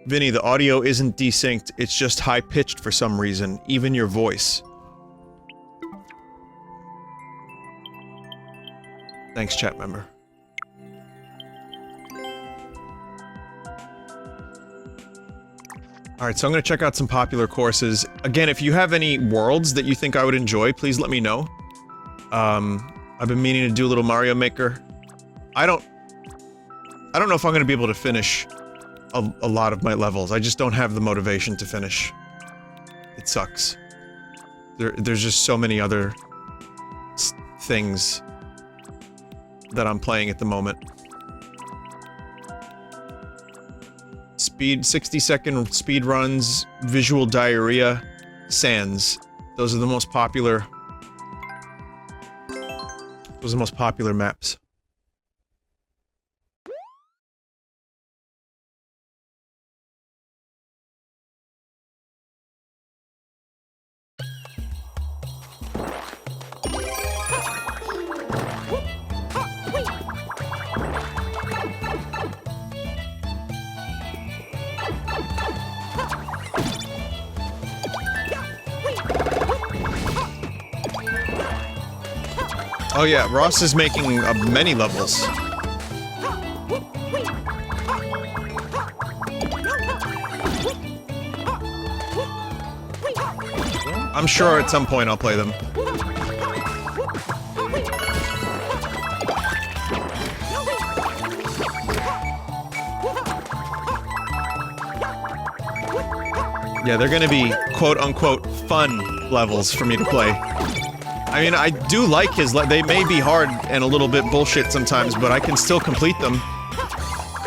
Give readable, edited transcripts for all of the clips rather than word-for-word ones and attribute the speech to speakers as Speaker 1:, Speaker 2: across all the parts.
Speaker 1: Vinny, the audio isn't desynced, it's just high-pitched for some reason, even your voice. Thanks, chat member. Alright, so I'm gonna check out some popular courses. Again, if you have any worlds that you think I would enjoy, please let me know. I've been meaning to do a little Mario Maker. I don't know if I'm gonna be able to finish a lot of my levels. I just don't have the motivation to finish. It sucks. There's just so many other things that I'm playing at the moment. 60-second speed runs, visual diarrhea, Sans. Those are the most popular. Those are the most popular maps. Oh yeah, Ross is making many levels. I'm sure at some point I'll play them. Yeah, they're gonna be quote-unquote fun levels for me to play. I mean, I do like his they may be hard and a little bit bullshit sometimes, but I can still complete them.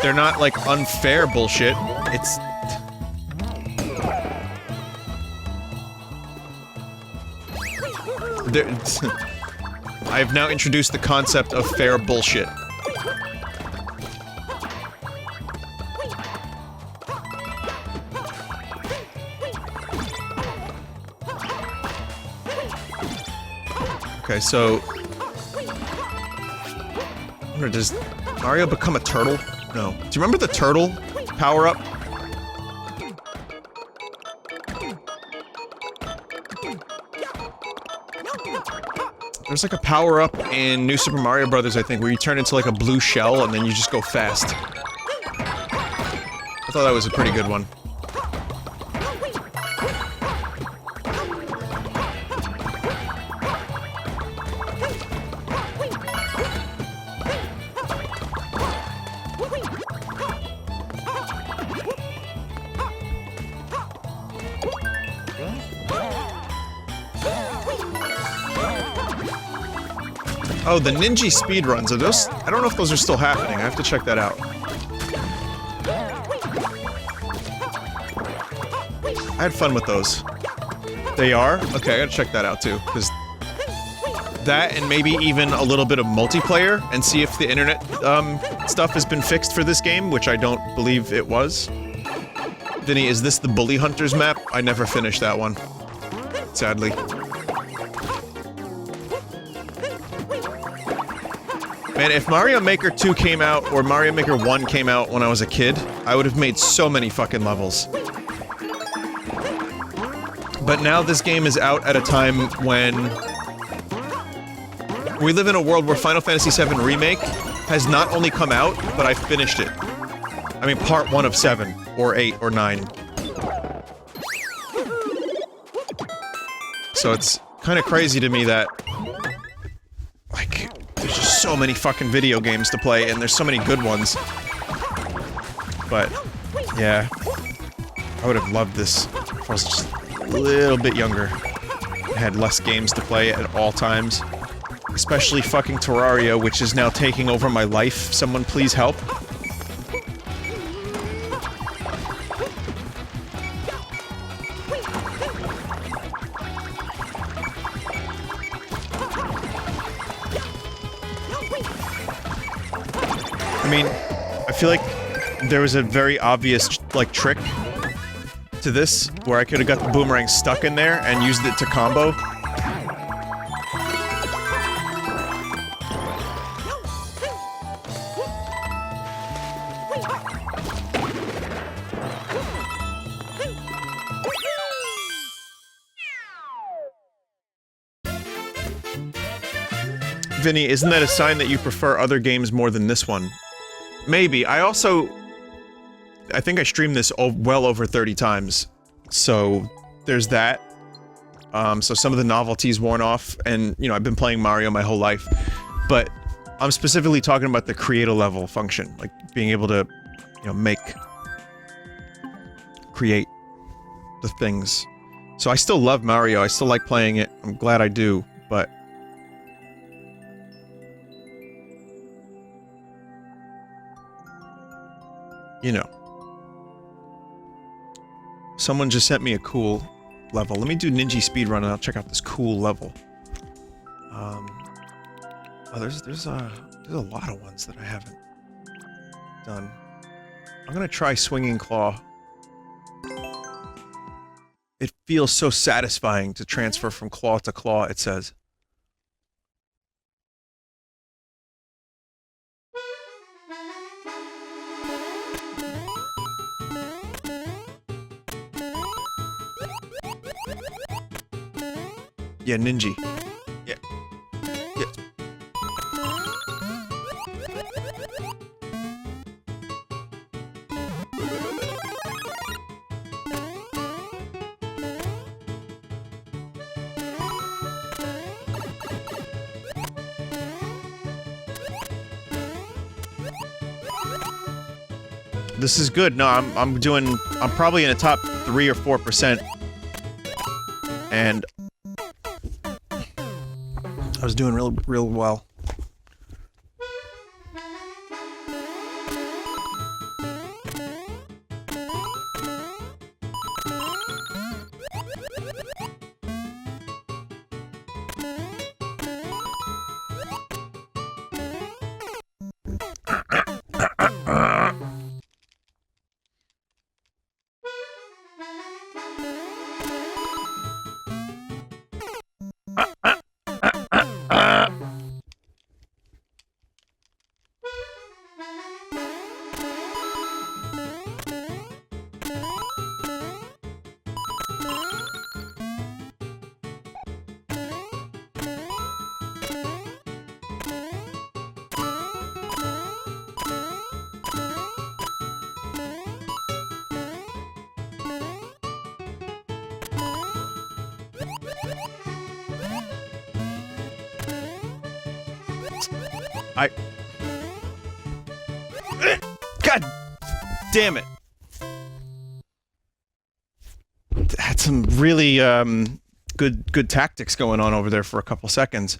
Speaker 1: They're not, like, unfair bullshit. It's... I have now introduced the concept of fair bullshit. Okay, so... Does Mario become a turtle? No. Do you remember the turtle power-up? There's like a power-up in New Super Mario Bros., I think, where you turn into like a blue shell and then you just go fast. I thought that was a pretty good one. Oh, the Ninja speedruns, are those- I don't know if those are still happening, I have to check that out. I had fun with those. They are? Okay, I gotta check that out too, because that and maybe even a little bit of multiplayer, and see if the internet, stuff has been fixed for this game, which I don't believe it was. Vinny, is this the Bully Hunters map? I never finished that one. Sadly. Man, if Mario Maker 2 came out, or Mario Maker 1 came out when I was a kid, I would have made so many fucking levels. But now this game is out at a time when... we live in a world where Final Fantasy VII Remake has not only come out, but I finished it. I mean, part 1 of 7, or 8, or 9. So it's kinda crazy to me that... like... there's just so many fucking video games to play, and there's so many good ones. But, yeah. I would have loved this if I was just a little bit younger. I had less games to play at all times. Especially fucking Terraria, which is now taking over my life. Someone please help. I mean, I feel like there was a very obvious, like, trick to this, where I could've got the boomerang stuck in there and used it to combo. Vinny, isn't that a sign that you prefer other games more than this one? Maybe. I think I streamed this well over 30 times. So, there's that. So some of the novelty's worn off, and, you know, I've been playing Mario my whole life. But, I'm specifically talking about the create a level function. Like, being able to, you know, create the things. So I still love Mario, I still like playing it, I'm glad I do, but... You know. Someone just sent me a cool level. Let me do Ninja Speedrun and I'll check out this cool level. Oh, there's a lot of ones that I haven't done. I'm gonna try Swinging Claw. It feels so satisfying to transfer from claw to claw, it says. Yeah, Ninja. Yeah. Yeah. This is good. No, I'm probably in the top 3 or 4%. And I was doing real well. God damn it. Had some really, good tactics going on over there for a couple seconds.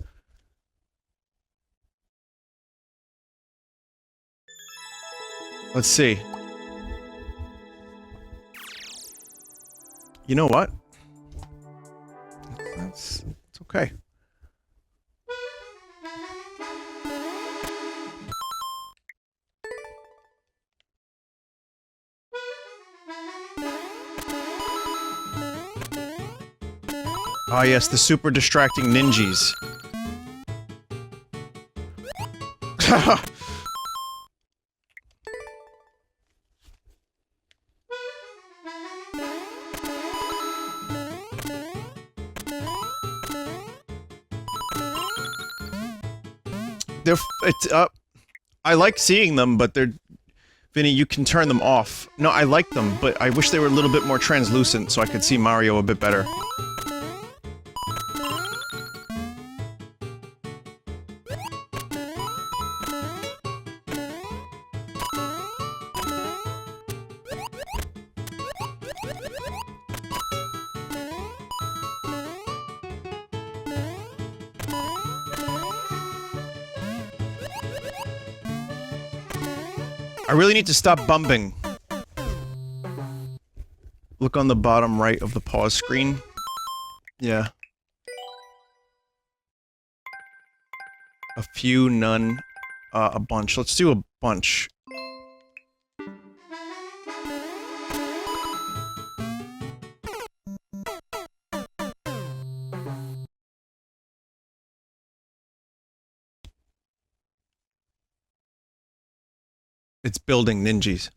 Speaker 1: Let's see. You know what? It's okay. Ah, yes, the super distracting ninjas. I like seeing them, but they're... Vinny, you can turn them off. No, I like them, but I wish they were a little bit more translucent so I could see Mario a bit better. I really need to stop bumping. Look on the bottom right of the pause screen. Yeah. A few, none, a bunch. Let's do a bunch. It's building ninjas.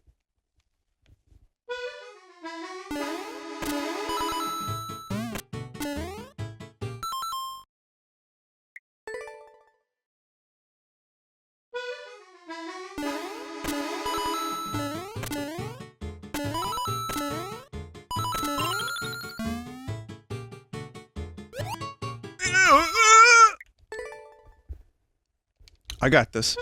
Speaker 1: I got this.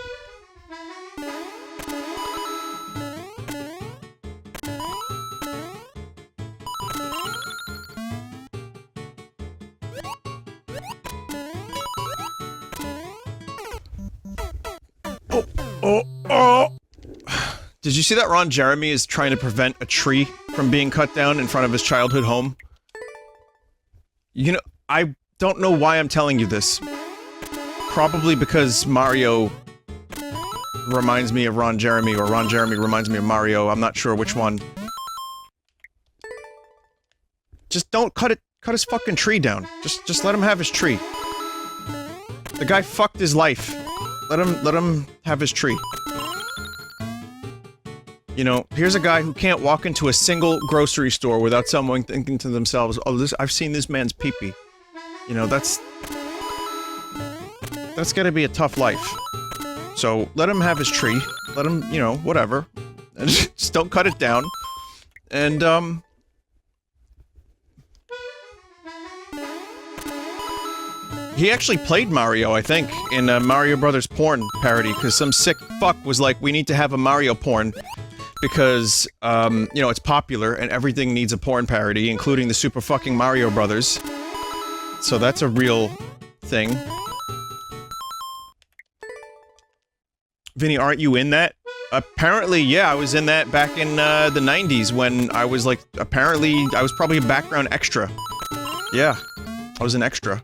Speaker 1: Did you see that Ron Jeremy is trying to prevent a tree from being cut down in front of his childhood home? You know, I don't know why I'm telling you this. Probably because Mario reminds me of Ron Jeremy, or Ron Jeremy reminds me of Mario. I'm not sure which one. Just don't cut his fucking tree down. Just let him have his tree. The guy fucked his life. Let him have his tree. You know, here's a guy who can't walk into a single grocery store without someone thinking to themselves, oh, I've seen this man's pee-pee. You know, that's gotta be a tough life. So, let him have his tree. Let him, you know, whatever. And just don't cut it down. And, he actually played Mario, I think, in a Mario Brothers porn parody, because some sick fuck was like, we need to have a Mario porn. Because, you know, it's popular, and everything needs a porn parody, including the Super fucking Mario Brothers. So that's a real thing. Vinny, aren't you in that? Apparently, yeah, I was in that back in, the 90s, when I was, like, apparently, I was probably a background extra. Yeah, I was an extra.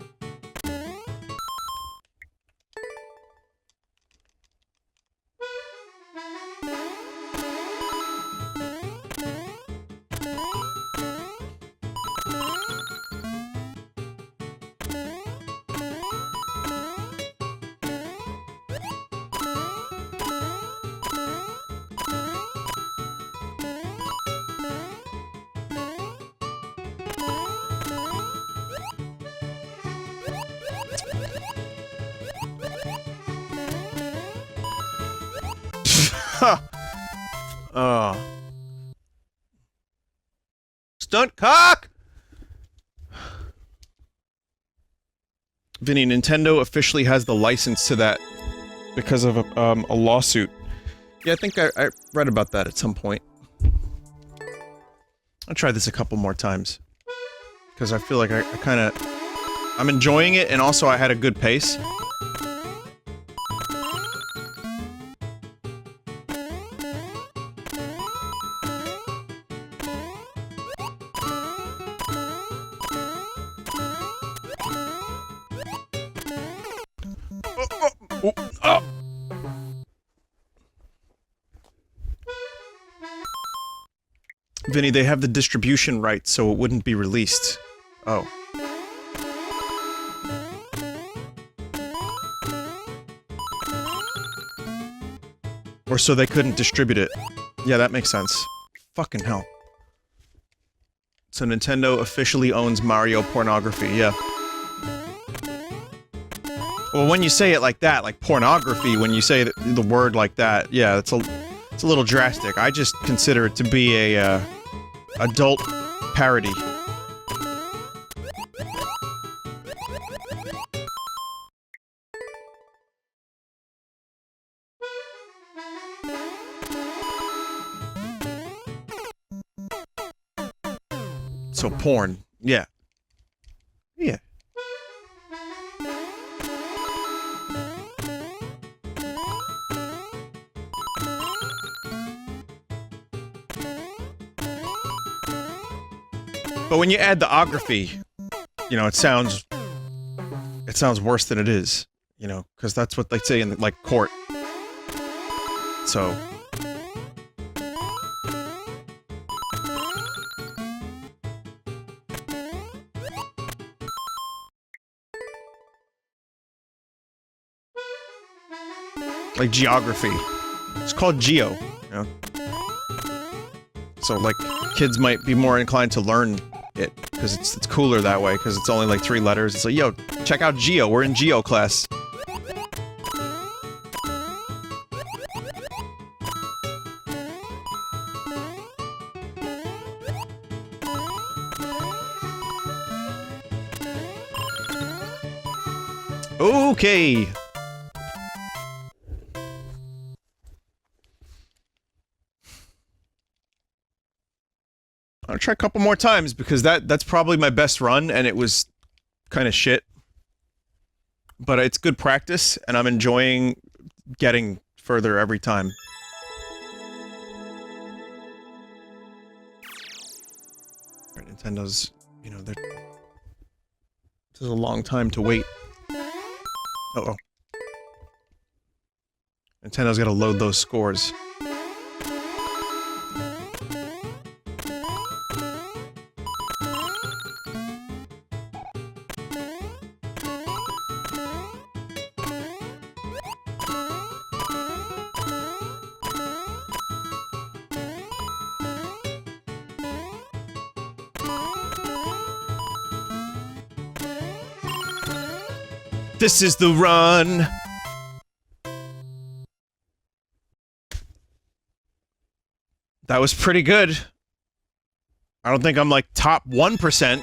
Speaker 1: Oh. Stunt cock! Vinny, Nintendo officially has the license to that because of a lawsuit. Yeah, I think I read about that at some point. I'll try this a couple more times. Because I feel like I kinda... I'm enjoying it, and also I had a good pace. Vinny, they have the distribution rights, so it wouldn't be released. Oh. Or so they couldn't distribute it. Yeah, that makes sense. Fucking hell. So Nintendo officially owns Mario pornography, yeah. Well, when you say it like that, like pornography, when you say the word like that, yeah, it's a little drastic. I just consider it to be a, adult parody. So porn, yeah. Yeah. But when you add the ography, you know, it sounds worse than it is, you know, because that's what they say in, like, court. So... like geography. It's called geo, you know? So, like, kids might be more inclined to learn it, because it's cooler that way, because it's only like 3 letters. It's like, yo, check out geo, we're in geo class. Okay. I'll try a couple more times because that's probably my best run and it was kind of shit. But it's good practice and I'm enjoying getting further every time. Nintendo's, you know, this is a long time to wait. Uh-oh. Nintendo's gotta load those scores. This is the run! That was pretty good. I don't think I'm like top 1%,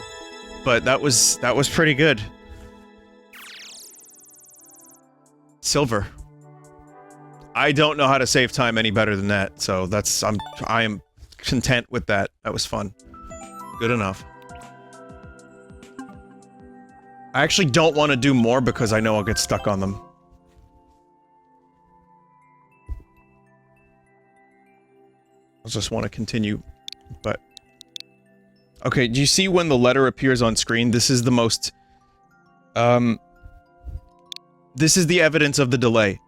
Speaker 1: but that was pretty good. Silver. I don't know how to save time any better than that, so that's I am content with that. That was fun. Good enough. I actually don't want to do more because I know I'll get stuck on them. I just want to continue, but... Okay, do you see when the letter appears on screen? This is the most... This is the evidence of the delay.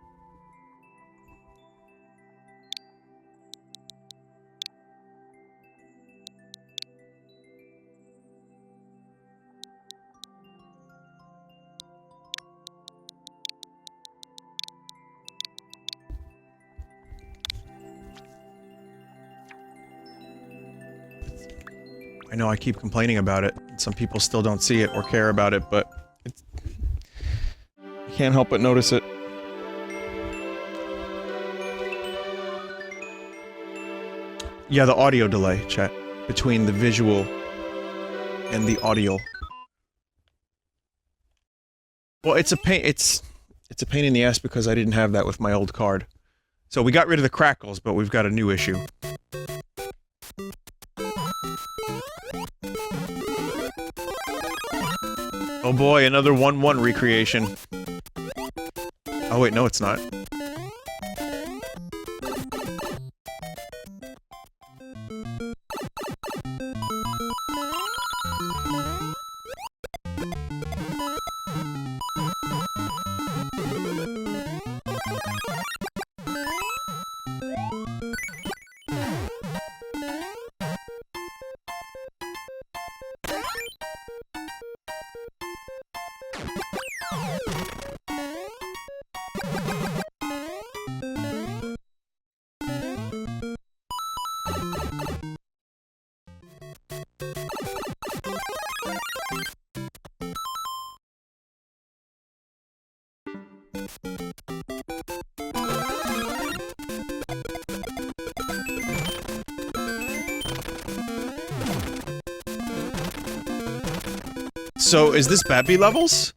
Speaker 1: I know I keep complaining about it. Some people still don't see it or care about it, but it's... I can't help but notice it. Yeah, the audio delay, chat. Between the visual and the audio. Well, it's a pain in the ass because I didn't have that with my old card. So we got rid of the crackles, but we've got a new issue. Oh boy, another 1-1 recreation. Oh wait, no it's not. So, is this Babby levels?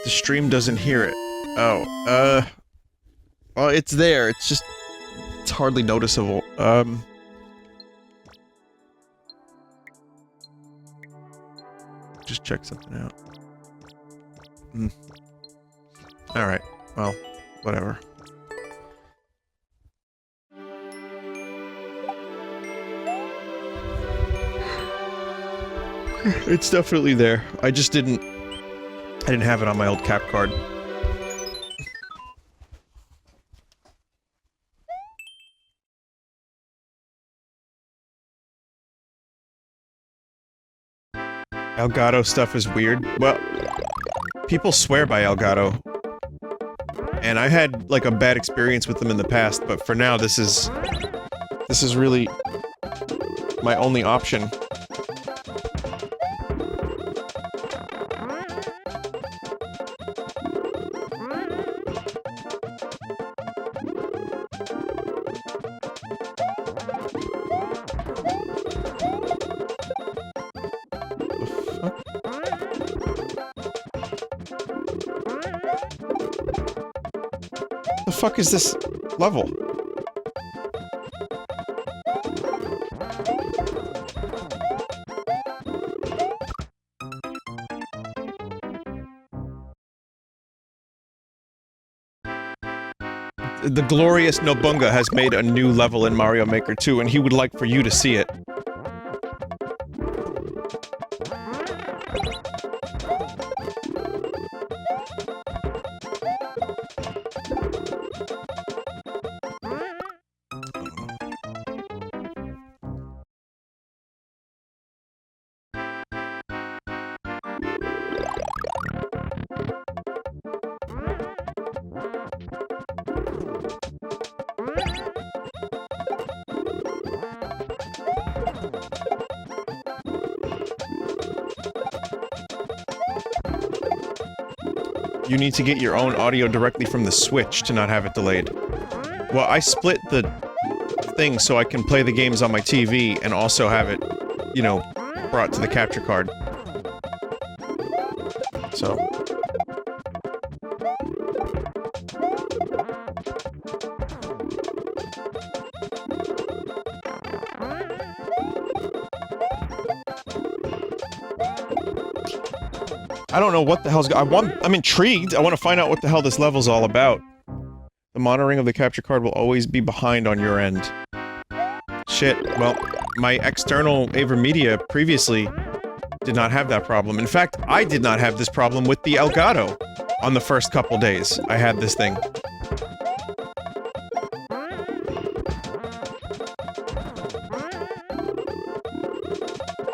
Speaker 1: The stream doesn't hear it. Oh, well, it's there, it's just... it's hardly noticeable. Just check something out. Alright, well, whatever. It's definitely there. I just didn't have it on my old cap card. Elgato stuff is weird. Well, people swear by Elgato. And I had, like, a bad experience with them in the past, but for now, this is really my only option. The fuck is this level? The glorious Nobunga has made a new level in Mario Maker 2, and he would like for you to see it. You need to get your own audio directly from the Switch to not have it delayed. Well, I split the thing so I can play the games on my TV and also have it, you know, brought to the capture card. So... I don't know what the hell's I'm intrigued. I want to find out what the hell this level's all about. The monitoring of the capture card will always be behind on your end. Shit. Well, my external AverMedia previously did not have that problem. In fact, I did not have this problem with the Elgato on the first couple days I had this thing.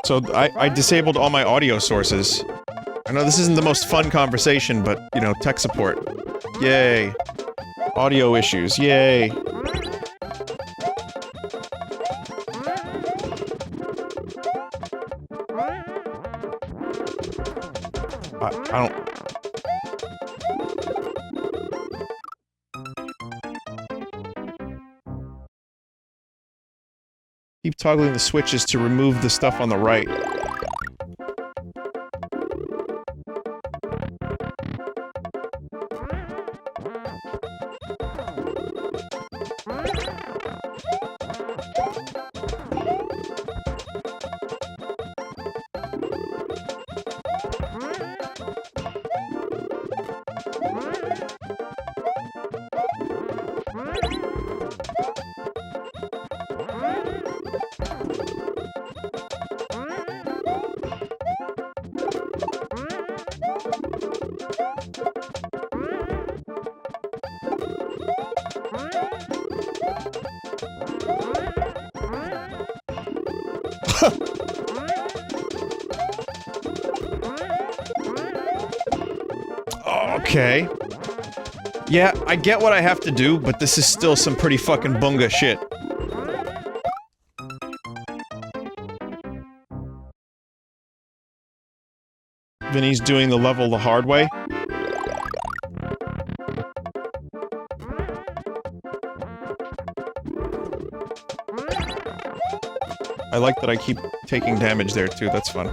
Speaker 1: So I disabled all my audio sources. I know this isn't the most fun conversation, but, you know, tech support. Yay. Audio issues, yay. I don't... Keep toggling the switches to remove the stuff on the right. Okay. Yeah, I get what I have to do, but this is still some pretty fucking bunga shit. Vinny's doing the level the hard way. I like that I keep taking damage there too, that's fun.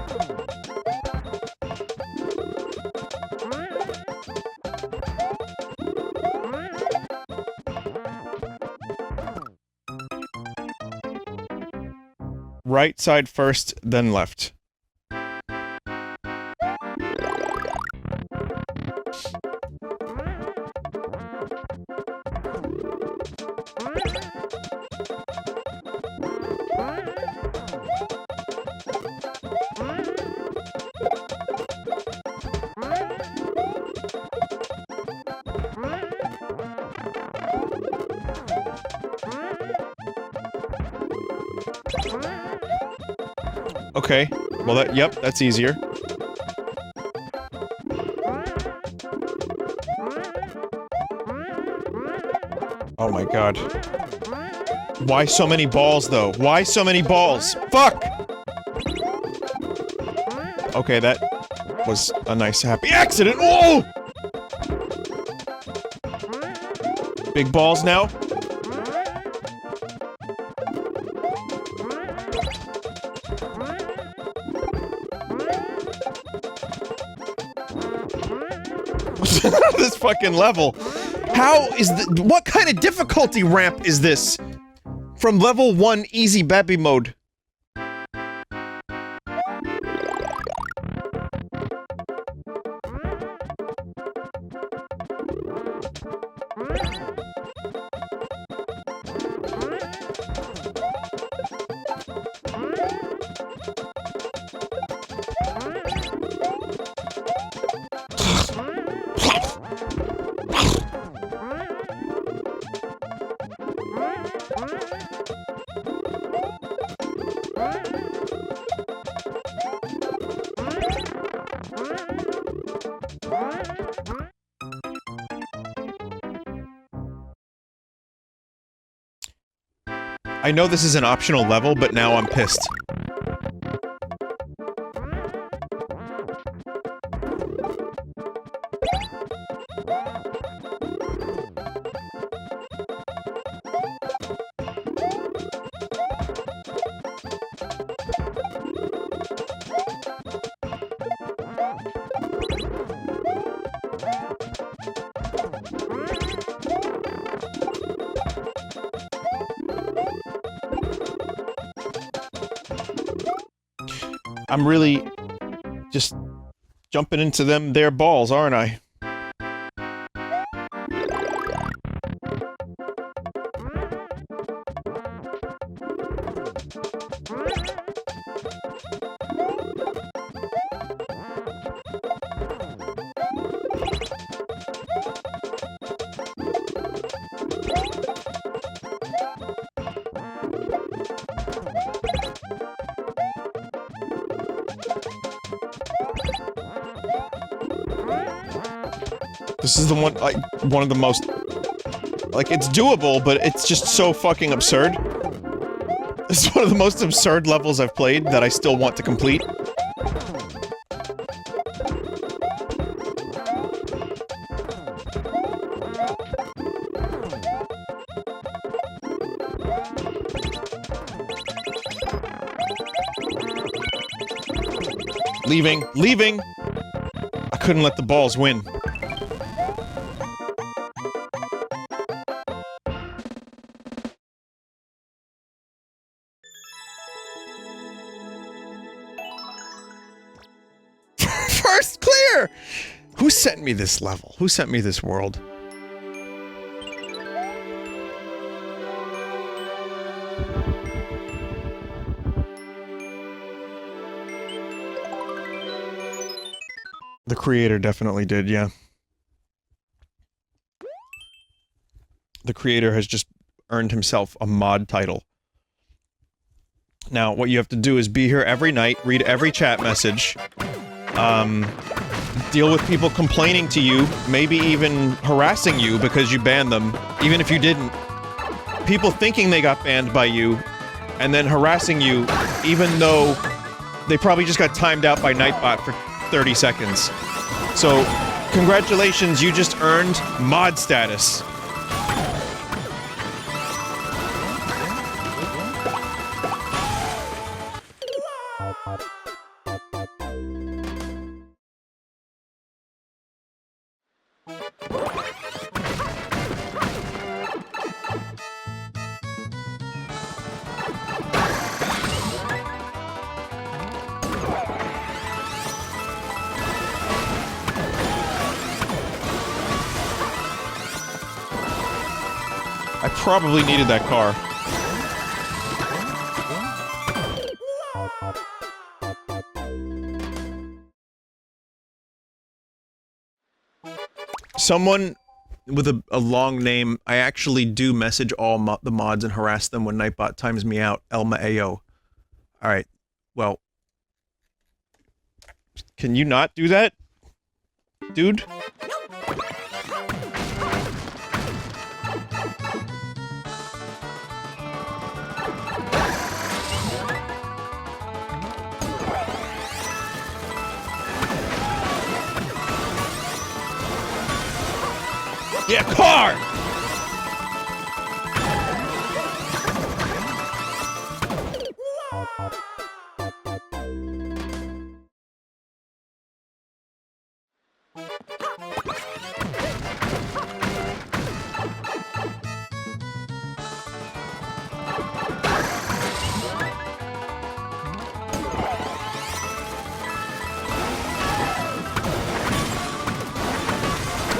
Speaker 1: Right side first, then left. Okay, well that- yep, that's easier. Oh my god. Why so many balls, though? Why so many balls? Fuck! Okay, that was a nice happy accident. Whoa! Big balls now? This fucking level. How is the- what kind of difficulty ramp is this? From level 1 easy baby mode. I know this is an optional level, but now I'm pissed. I'm really just jumping into their balls, aren't I? This is the one, like, one of the most... Like, it's doable, but it's just so fucking absurd. This is one of the most absurd levels I've played that I still want to complete. Leaving! Leaving! I couldn't let the balls win. First clear! Who sent me this level? Who sent me this world? The creator definitely did, yeah. The creator has just earned himself a mod title. Now, what you have to do is be here every night, read every chat message, deal with people complaining to you, maybe even harassing you because you banned them, even if you didn't. People thinking they got banned by you, and then harassing you, even though they probably just got timed out by Nightbot for 30 seconds. So, congratulations, you just earned mod status. I probably needed that car. Someone with a long name, I actually do message all the mods and harass them when Nightbot times me out. Elma Ayo. Alright, well... Can you not do that? Dude? Yeah, car!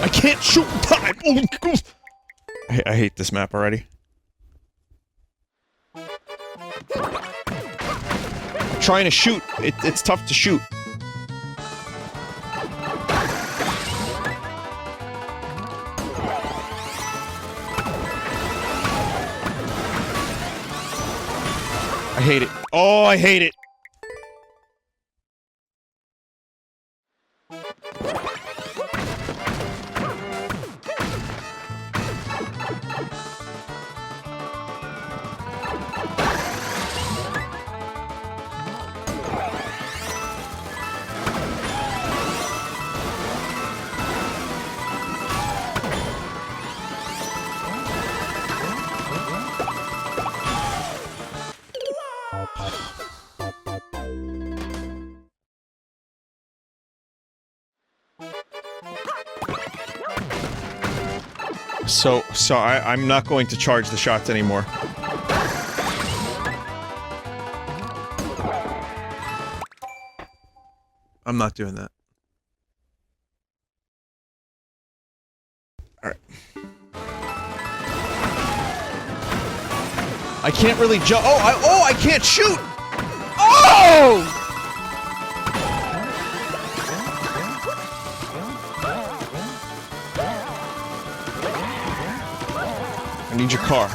Speaker 1: I can't shoot in time! Oh, God. I hate this map already. Trying to shoot. It's tough to shoot. I hate it. Oh, I hate it. So I'm not going to charge the shots anymore. I'm not doing that. Alright. I can't really jump. Oh, I can't shoot! Oh! I need your car.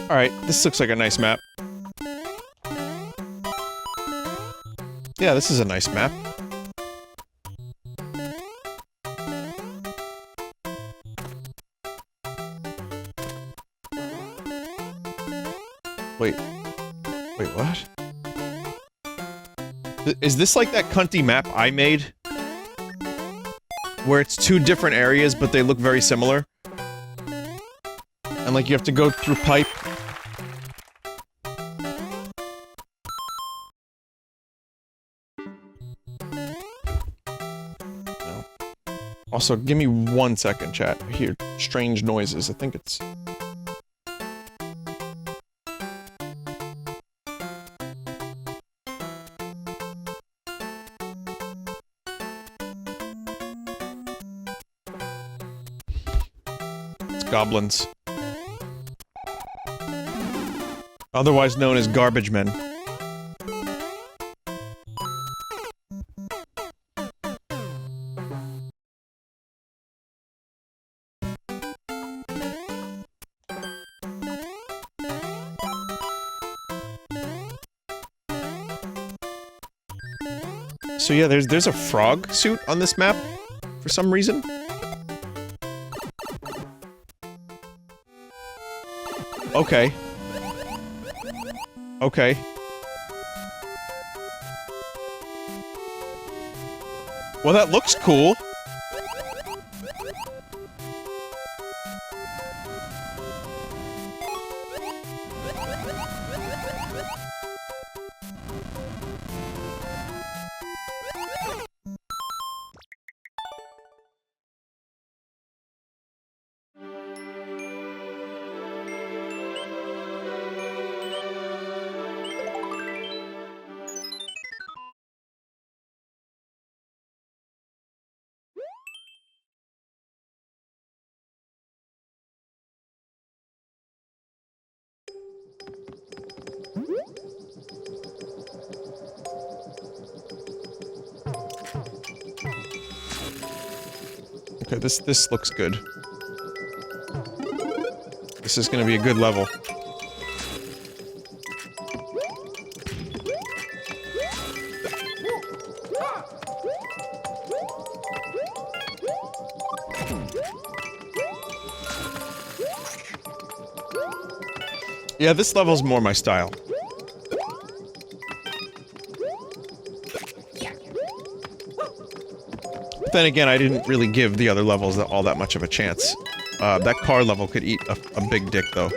Speaker 1: Alright, this looks like a nice map. Yeah, this is a nice map. Wait, what? Is this like that cunty map I made? Where it's two different areas, but they look very similar? And like you have to go through pipe? No. Also, give me 1 second, chat. I hear strange noises. I think it's... goblins. Otherwise known as garbage men. So yeah, there's a frog suit on this map for some reason. Okay. Okay. Well, that looks cool. Okay, this looks good. This is gonna be a good level. Yeah, this level's more my style. But then again, I didn't really give the other levels all that much of a chance. That car level could eat a big dick, though.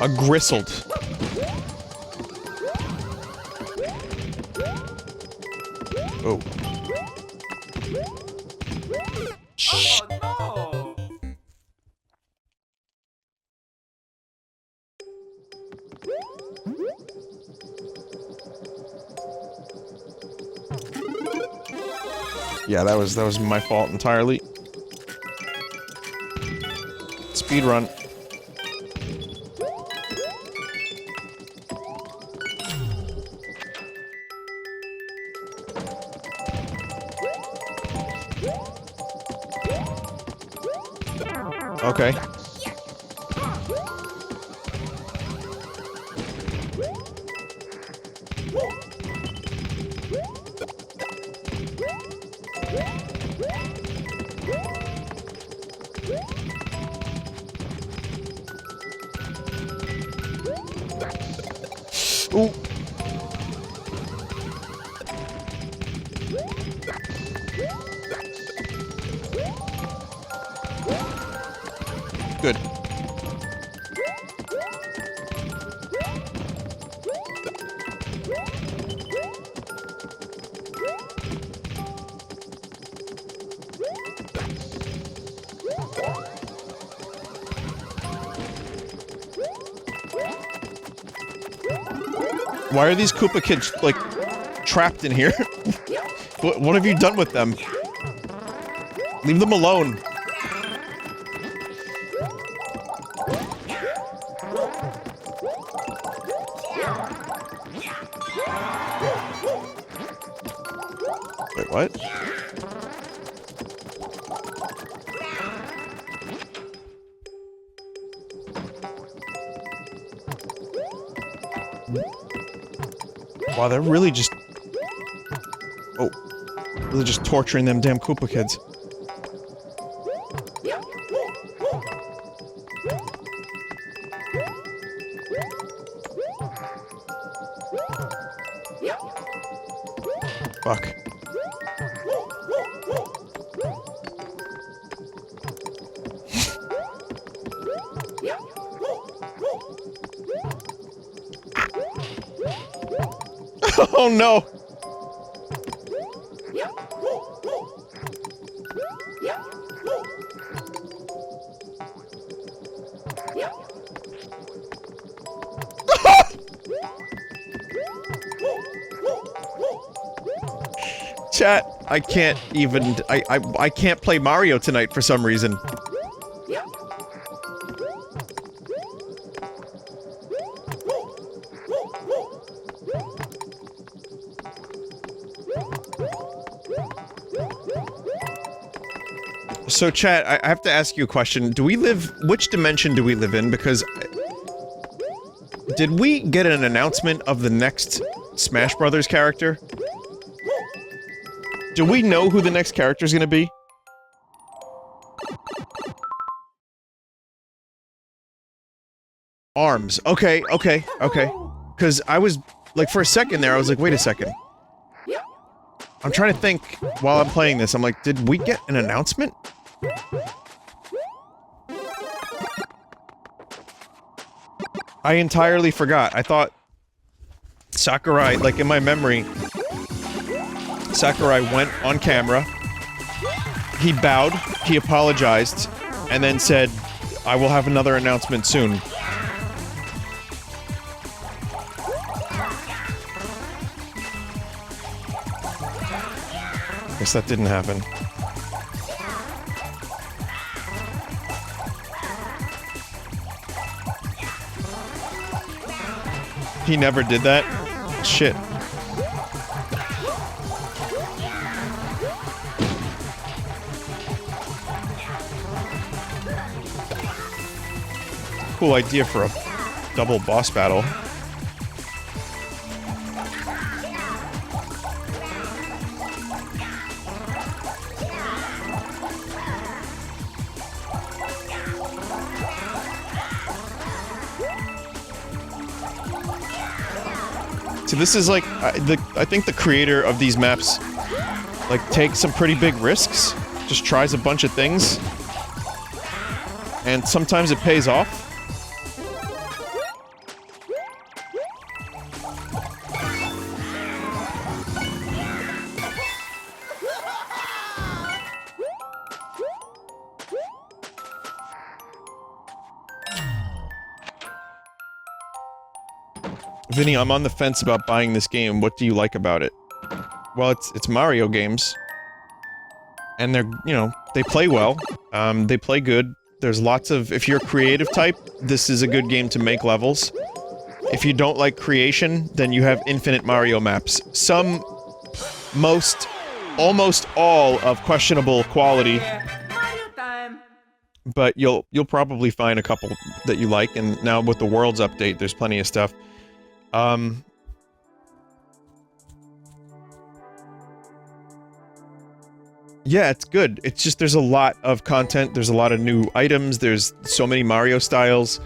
Speaker 1: A gristled. Oh. Shh.
Speaker 2: Oh, no.
Speaker 1: Yeah, that was my fault entirely. Speedrun. Okay. Ooh. Good. Why are these Koopa kids, like, trapped in here? What have you done with them? Leave them alone. Wait, what? Wow, they're really just... Oh. Really just torturing them damn Koopa kids. Fuck. Oh no! Chat, I can't even- I can't play Mario tonight for some reason. So chat, I have to ask you a question. Do we live- which dimension do we live in? Because... did we get an announcement of the next Smash Brothers character? Do we know who the next character is gonna be? Arms. Okay, okay, okay. Because I was... like, for a second there, I was like, wait a second. I'm trying to think while I'm playing this. I'm like, did we get an announcement? I entirely forgot. I thought Sakurai, like in my memory, Sakurai went on camera, he bowed, he apologized, and then said, I will have another announcement soon. Guess that didn't happen. He never did that? Shit. Cool idea for a double boss battle. So this is like, I think the creator of these maps, like, takes some pretty big risks, just tries a bunch of things, and sometimes it pays off. Vinny, I'm on the fence about buying this game. What do you like about it? Well, it's Mario games. And they're, you know, they play well. They play good. There's lots of... If you're a creative type, this is a good game to make levels. If you don't like creation, then you have infinite Mario maps. Some... Most... Almost all of questionable quality.
Speaker 2: Mario time.
Speaker 1: But you'll probably find a couple that you like, and now with the Worlds update, there's plenty of stuff. Yeah, it's good. It's just there's a lot of content, there's a lot of new items, there's so many Mario styles.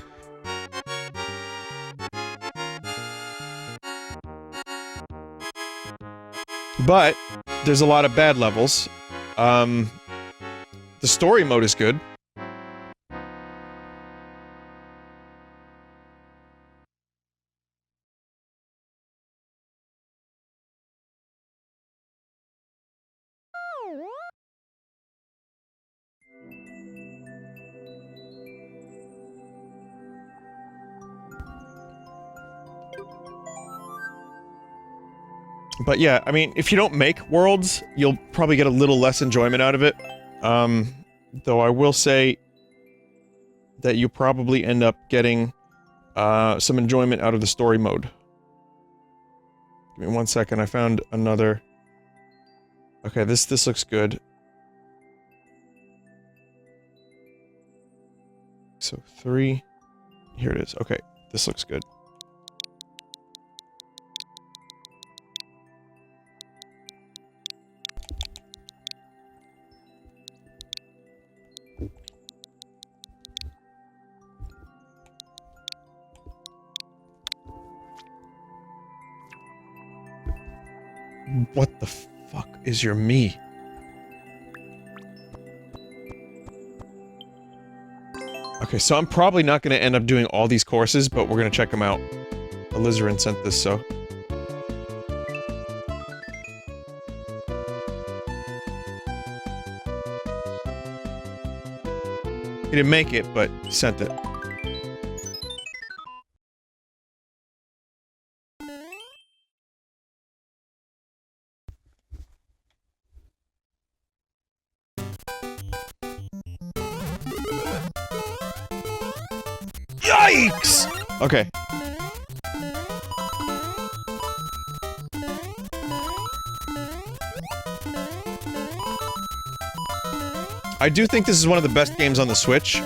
Speaker 1: But, there's a lot of bad levels. The story mode is good. But yeah, I mean, if you don't make Worlds, you'll probably get a little less enjoyment out of it. Though I will say that you probably end up getting, some enjoyment out of the story mode. Give me 1 second, I found another... Okay, this looks good. So, 3... Here it is. Okay, this looks good. What the fuck is your me? Okay, so I'm probably not gonna end up doing all these courses, but we're gonna check them out. Alizarin sent this, so... He didn't make it, but he sent it. Yikes! Okay. I do think this is one of the best games on the Switch,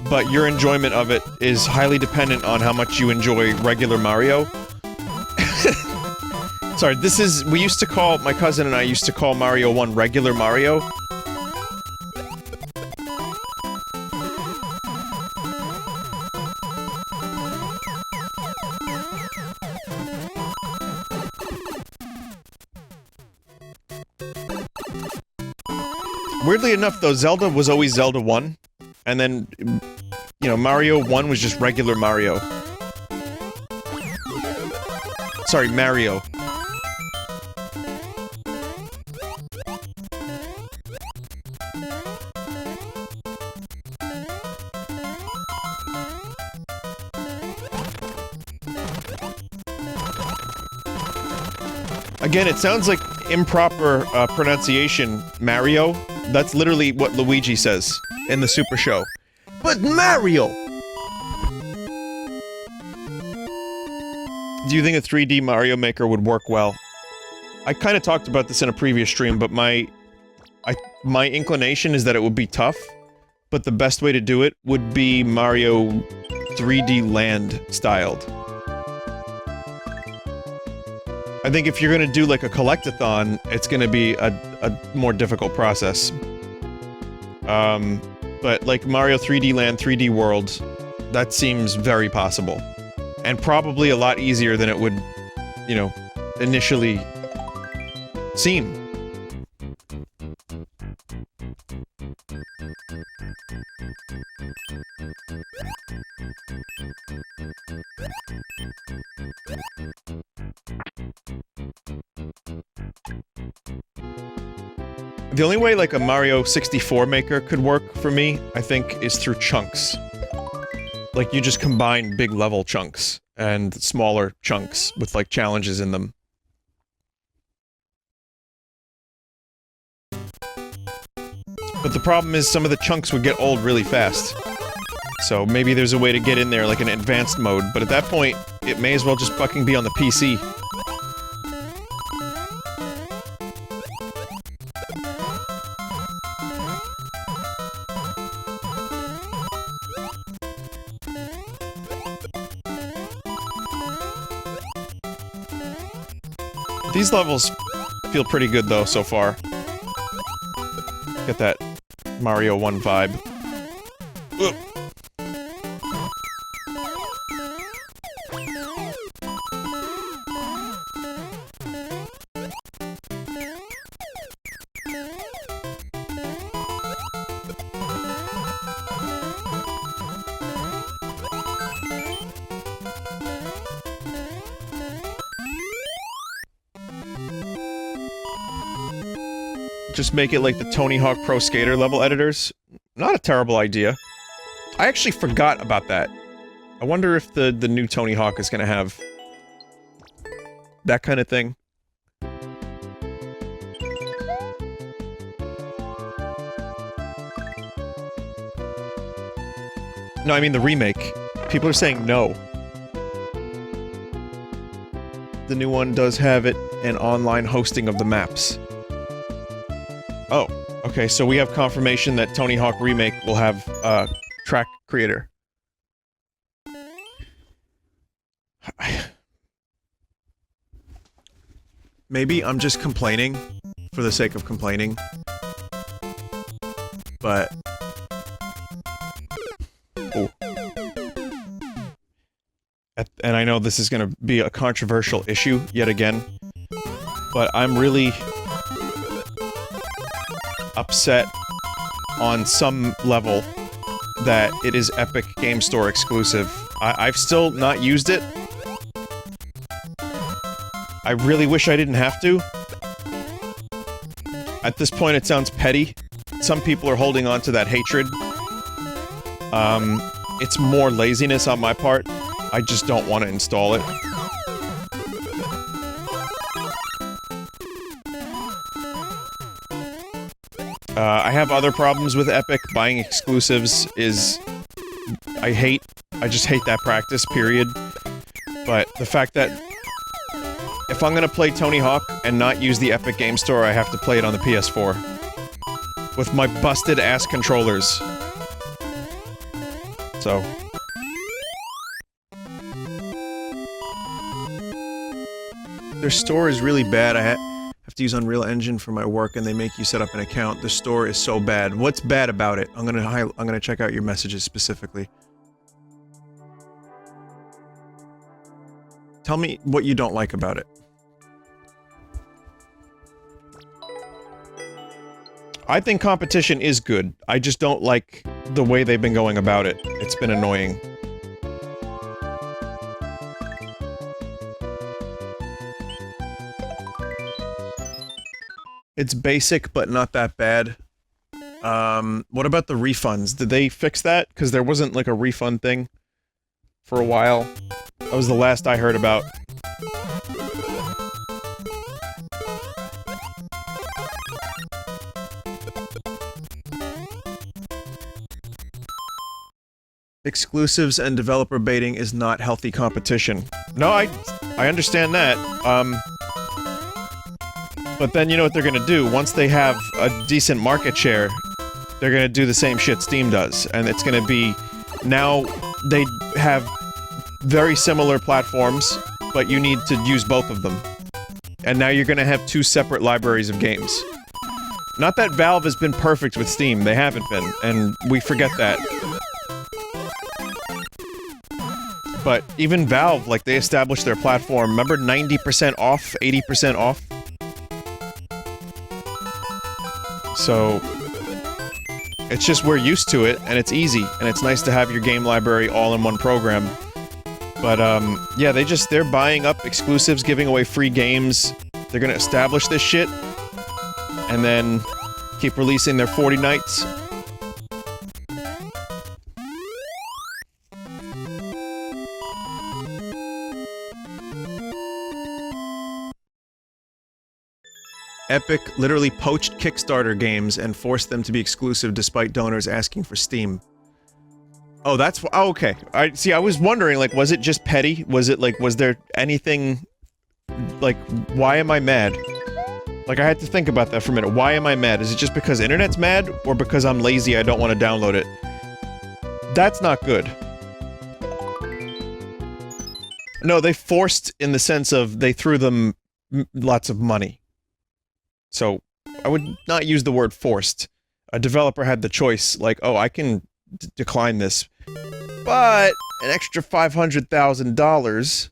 Speaker 1: but your enjoyment of it is highly dependent on how much you enjoy regular Mario. Sorry, this is- we used to call- my cousin and I used to call Mario 1 regular Mario. Weirdly enough, though, Zelda was always Zelda 1, and then, you know, Mario 1 was just regular Mario. Sorry, Mario. Again, it sounds like improper pronunciation, Mario. That's literally what Luigi says in the Super Show. But Mario! Do you think a 3D Mario Maker would work well? I kind of talked about this in a previous stream, but my inclination is that it would be tough, but the best way to do it would be Mario 3D Land styled. I think if you're gonna do like a collect-a-thon, it's gonna be a more difficult process. But like Mario 3D Land, 3D World, that seems very possible. And probably a lot easier than it would, you know, initially seem. The only way, like, a Mario 64 maker could work for me, I think, is through chunks. Like, you just combine big level chunks and smaller chunks with, like, challenges in them. But the problem is some of the chunks would get old really fast. So maybe there's a way to get in there, like an advanced mode, but at that point, it may as well just fucking be on the PC. These levels feel pretty good, though, so far. Get that Mario 1 vibe. Ugh. Just make it like the Tony Hawk Pro Skater level editors. Not a terrible idea. I actually forgot about that. I wonder if the new Tony Hawk is gonna have that kind of thing. No, I mean the remake. People are saying no. The new one does have it in online hosting of the maps. Oh, okay, so we have confirmation that Tony Hawk Remake will have a track creator. Maybe I'm just complaining for the sake of complaining. But... oh. And I know this is gonna be a controversial issue yet again, but I'm really upset on some level that it is Epic Game Store exclusive. I've still not used it. I really wish I didn't have to. At this point it sounds petty. Some people are holding on to that hatred. It's more laziness on my part. I just don't want to install it. I have other problems with Epic. Buying exclusives is... I just hate that practice, period. But the fact that... if I'm gonna play Tony Hawk and not use the Epic Game Store, I have to play it on the PS4. With my busted-ass controllers. So... their store is really bad. I have to use Unreal Engine for my work, and they make you set up an account. The store is so bad. What's bad about it? I'm gonna check out your messages specifically. Tell me what you don't like about it. I think competition is good. I just don't like the way they've been going about it. It's been annoying. It's basic, but not that bad. What about the refunds? Did they fix that? Because there wasn't, like, a refund thing for a while. That was the last I heard about. Exclusives and developer baiting is not healthy competition. No, I understand that, but then you know what they're gonna do? Once they have a decent market share, they're gonna do the same shit Steam does, and it's gonna be... Now, they have very similar platforms, but you need to use both of them. And now you're gonna have two separate libraries of games. Not that Valve has been perfect with Steam, they haven't been, and we forget that. But even Valve, like, they established their platform, remember 90% off, 80% off? So... It's just we're used to it, and it's easy, and it's nice to have your game library all in one program. But, yeah, they're buying up exclusives, giving away free games. They're gonna establish this shit, and then keep releasing their 40 nights. Epic literally poached Kickstarter games and forced them to be exclusive despite donors asking for Steam. Oh, that's... Oh, okay. I was wondering, like, was it just petty? Was it, like, was there anything... Like, why am I mad? Like, I had to think about that for a minute. Why am I mad? Is it just because internet's mad? Or because I'm lazy, I don't want to download it? That's not good. No, they forced in the sense of they threw them lots of money. So, I would not use the word forced. A developer had the choice, like, oh, I can decline this, but an extra $500,000...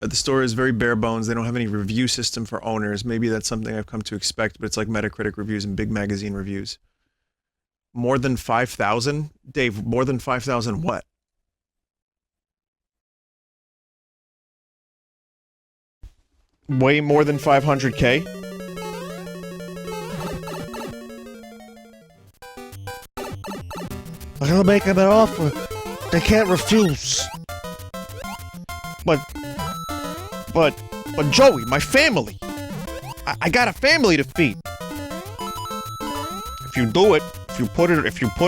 Speaker 1: The store is very bare bones, they don't have any review system for owners. Maybe that's something I've come to expect, but it's like Metacritic reviews and big magazine reviews. More than 5,000? Dave, more than 5,000 what? Way more than 500K?
Speaker 2: I'm gonna make them an offer they can't refuse.
Speaker 1: But Joey, my family! I got a family to feed! If you do it, if you put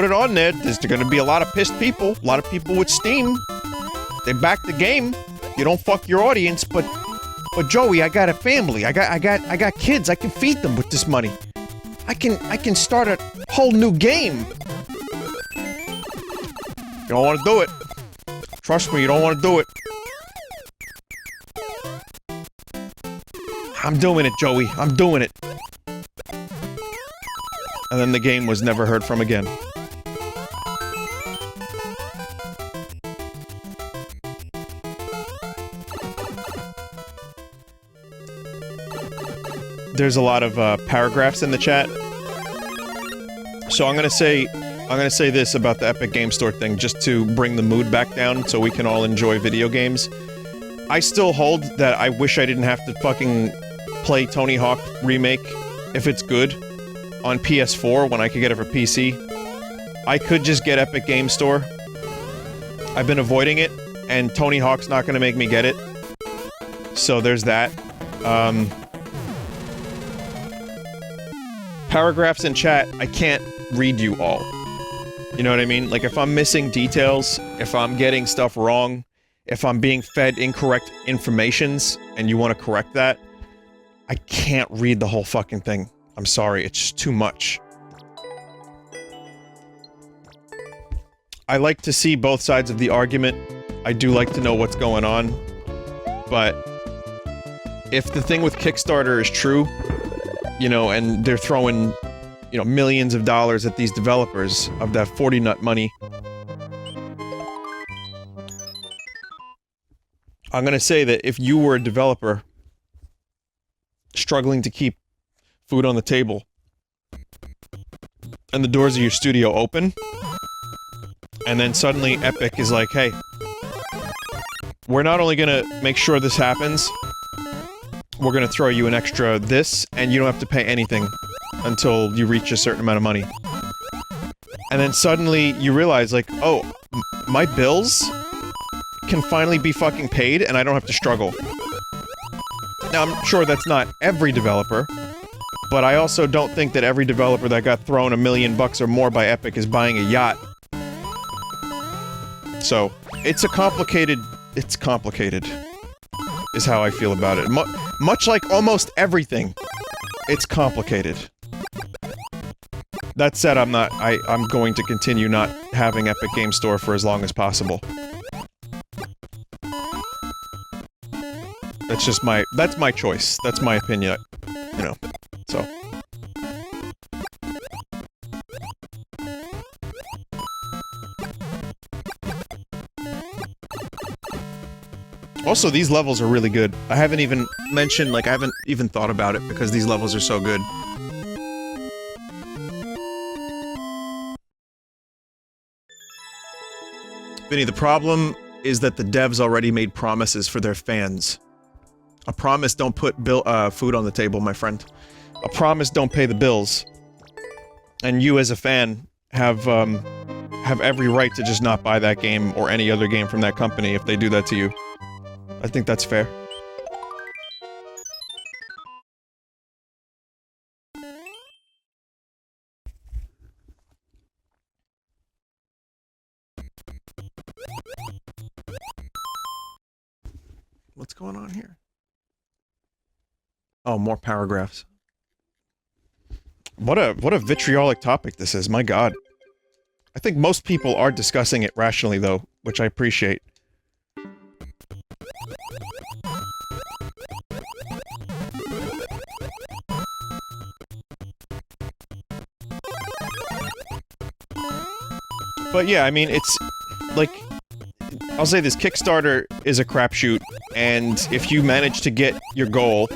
Speaker 1: it on there, there's gonna be a lot of pissed people, a lot of people with Steam. They back the game. You don't fuck your audience, but Joey, I got a family. I got kids. I can feed them with this money. I can start a whole new game. You don't want to do it. Trust me, you don't want to do it. I'm doing it, Joey. I'm doing it. And then the game was never heard from again. There's a lot of paragraphs in the chat. So I'm gonna say this about the Epic Game Store thing, just to bring the mood back down so we can all enjoy video games. I still hold that I wish I didn't have to fucking play Tony Hawk Remake, if it's good, on PS4 when I could get it for PC. I could just get Epic Game Store. I've been avoiding it, and Tony Hawk's not gonna make me get it. So there's that. Paragraphs in chat, I can't read you all. You know what I mean? Like, if I'm missing details, if I'm getting stuff wrong, if I'm being fed incorrect informations, and you want to correct that, I can't read the whole fucking thing. I'm sorry, it's just too much. I like to see both sides of the argument. I do like to know what's going on. But if the thing with Kickstarter is true, you know, and they're throwing, you know, millions of dollars at these developers of that 40 nut money, I'm gonna say that if you were a developer struggling to keep food on the table and the doors of your studio open, and then suddenly Epic is like, hey, we're not only gonna make sure this happens, we're gonna throw you an extra this, and you don't have to pay anything until you reach a certain amount of money. And then suddenly you realize, like, oh, my bills can finally be fucking paid, and I don't have to struggle. Now, I'm sure that's not every developer, but I also don't think that every developer that got thrown $1 million or more by Epic is buying a yacht. So, It's a complicated... It's complicated. Is how I feel about it. Much like almost everything, it's complicated. That said, I'm going to continue not having Epic Game Store for as long as possible. That's just that's my choice. That's my opinion. You know, so. Also, these levels are really good. I haven't even mentioned, like, I haven't even thought about it because these levels are so good. Vinny, the problem is that the devs already made promises for their fans. A promise don't put food on the table, my friend. A promise don't pay the bills. And you as a fan have every right to just not buy that game or any other game from that company if they do that to you. I think that's fair. What's going on here? Oh, more paragraphs. What a vitriolic topic this is, my god. I think most people are discussing it rationally though, which I appreciate. But yeah, I mean, it's, like, I'll say this, Kickstarter is a crapshoot, and if you manage to get your goal,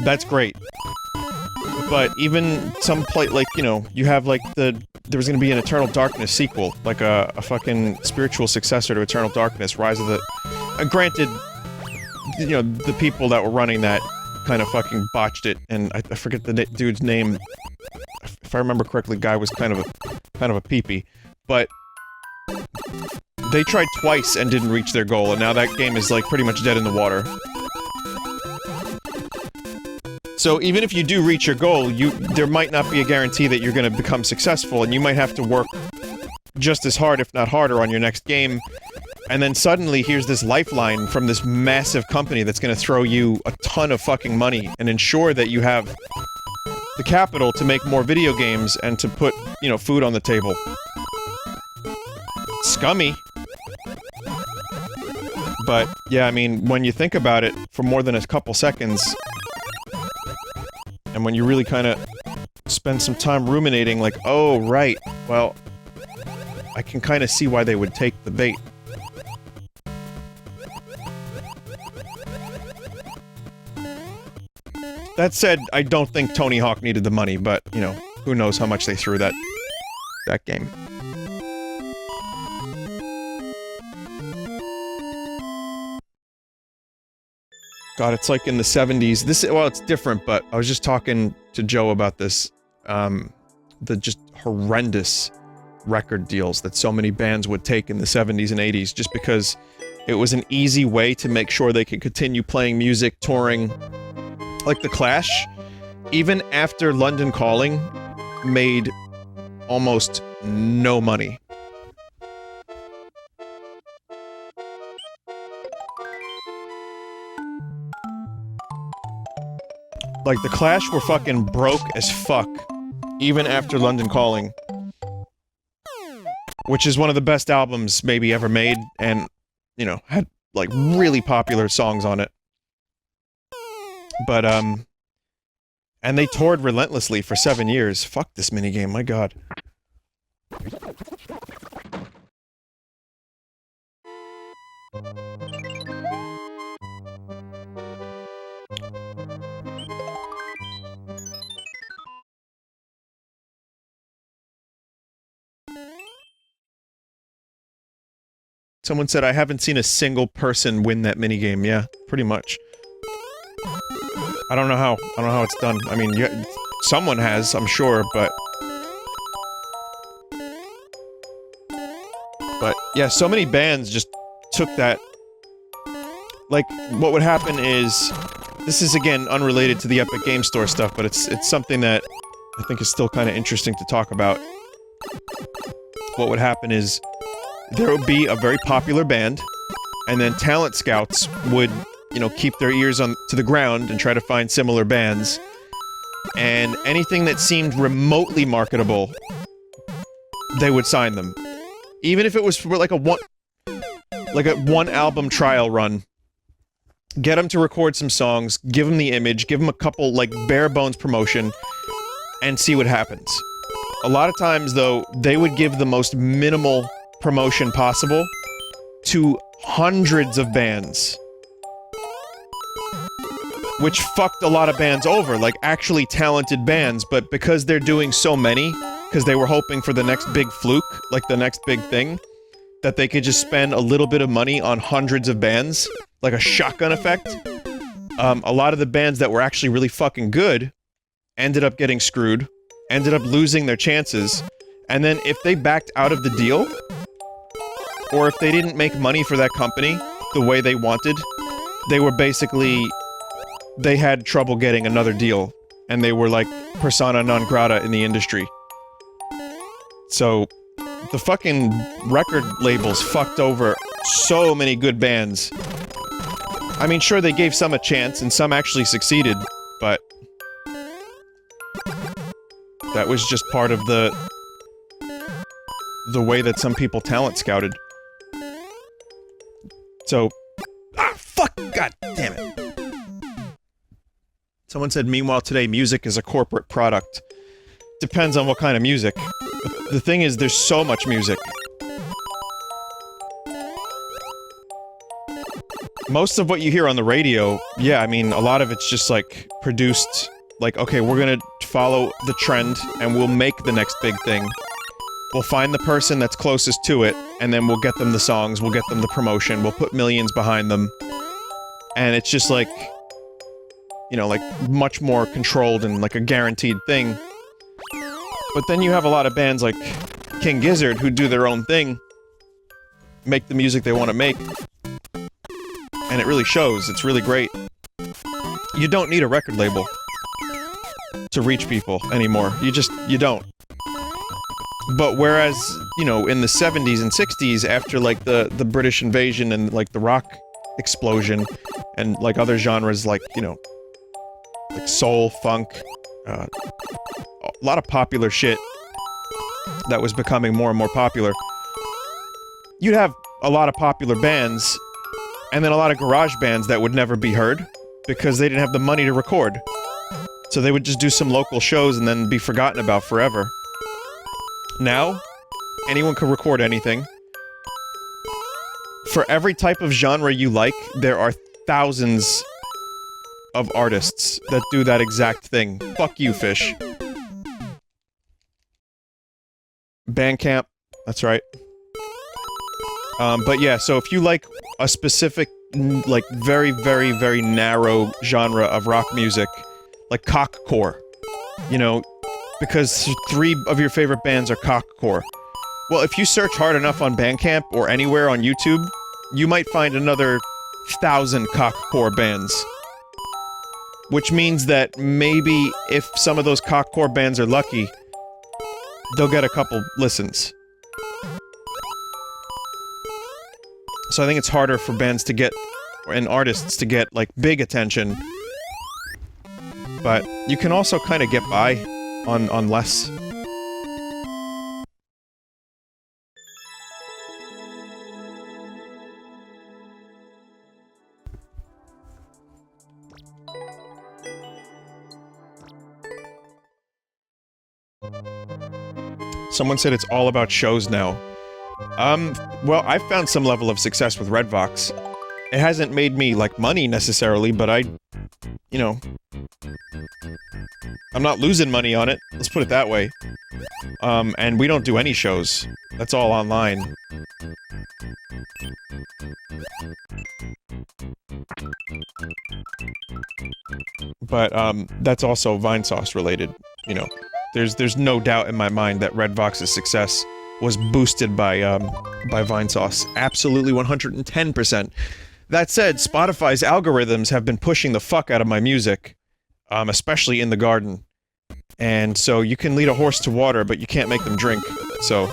Speaker 1: that's great. But even like, you know, you have, like, there was gonna be an Eternal Darkness sequel, like a fucking spiritual successor to Eternal Darkness, Rise of the... granted, you know, the people that were running that kind of fucking botched it, and I forget the dude's name. If I remember correctly, guy was kind of a peepee, but they tried twice and didn't reach their goal, and now that game is, like, pretty much dead in the water. So even if you do reach your goal, there might not be a guarantee that you're gonna become successful, and you might have to work just as hard, if not harder, on your next game, and then suddenly here's this lifeline from this massive company that's gonna throw you a ton of fucking money and ensure that you have the capital to make more video games and to put, you know, food on the table. Scummy. But, yeah, I mean, when you think about it for more than a couple seconds, and when you really kind of spend some time ruminating, like, oh, right, well, I can kind of see why they would take the bait. That said, I don't think Tony Hawk needed the money, but, you know, who knows how much they threw that game. God, it's like in the 70s. Well, it's different, but I was just talking to Joe about this, the just horrendous record deals that so many bands would take in the 70s and 80s just because it was an easy way to make sure they could continue playing music, touring. Like The Clash, even after London Calling, made almost no money. Like, The Clash were fucking broke as fuck, even after London Calling. Which is one of the best albums maybe ever made, and, you know, had, like, really popular songs on it. But, and they toured relentlessly for 7 years. Fuck this minigame, my god. Someone said, I haven't seen a single person win that minigame. Yeah, pretty much. I don't know how it's done. I mean, someone has, I'm sure, but... But, yeah, so many bands just took that... Like, what would happen is... This is, again, unrelated to the Epic Game Store stuff, but it's something that I think is still kind of interesting to talk about. What would happen is... there would be a very popular band, and then talent scouts would, you know, keep their ears to the ground and try to find similar bands. And anything that seemed remotely marketable, they would sign them. Even if it was for like a one album trial run. Get them to record some songs, give them the image, give them a couple, like, bare bones promotion, and see what happens. A lot of times, though, they would give the most minimal promotion possible to hundreds of bands. Which fucked a lot of bands over, like, actually talented bands, but because they're doing so many, because they were hoping for the next big fluke, like the next big thing, that they could just spend a little bit of money on hundreds of bands, like a shotgun effect. A lot of the bands that were actually really fucking good ended up getting screwed, ended up losing their chances, and then if they backed out of the deal, or if they didn't make money for that company the way they wanted, they were basically... they had trouble getting another deal, and they were like persona non grata in the industry. So, the fucking record labels fucked over so many good bands. I mean, sure, they gave some a chance, and some actually succeeded, but... that was just part of the way that some people talent scouted. So... ah, fuck! God damn it! Someone said, meanwhile today, music is a corporate product. Depends on what kind of music. The thing is, there's so much music. Most of what you hear on the radio, yeah, I mean, a lot of it's just, like, produced... like, okay, we're gonna follow the trend, and we'll make the next big thing. We'll find the person that's closest to it, and then we'll get them the songs, we'll get them the promotion, we'll put millions behind them. And it's just like... you know, like, much more controlled and, like, a guaranteed thing. But then you have a lot of bands like King Gizzard who do their own thing, make the music they want to make, and it really shows. It's really great. You don't need a record label to reach people anymore. You don't. But whereas, you know, in the 70s and 60s, after, like, the British invasion and, like, the rock explosion, and, like, other genres like, you know, like soul, funk, a lot of popular shit that was becoming more and more popular. You'd have a lot of popular bands, and then a lot of garage bands that would never be heard, because they didn't have the money to record. So they would just do some local shows and then be forgotten about forever. Now, anyone can record anything. For every type of genre you like, there are thousands of artists that do that exact thing. Fuck you, Fish. Bandcamp, that's right. But yeah, so if you like a specific, like, very, very, very narrow genre of rock music, like cockcore, you know, because 3 of your favorite bands are cockcore. Well, if you search hard enough on Bandcamp or anywhere on YouTube, you might find another 1,000 cockcore bands. Which means that maybe if some of those cockcore bands are lucky, they'll get a couple listens. So I think it's harder for bands to get, and artists to get, like, big attention. But you can also kind of get by on less. Someone said it's all about shows now. Well, I've found some level of success with Redvox. It hasn't made me, like, money necessarily, but you know... I'm not losing money on it, let's put it that way. And we don't do any shows. That's all online. But, that's also Vinesauce related, you know. There's no doubt in my mind that Redvox's success was boosted by Vinesauce. Absolutely 110%. That said, Spotify's algorithms have been pushing the fuck out of my music, especially in the garden. And so you can lead a horse to water, but you can't make them drink, so...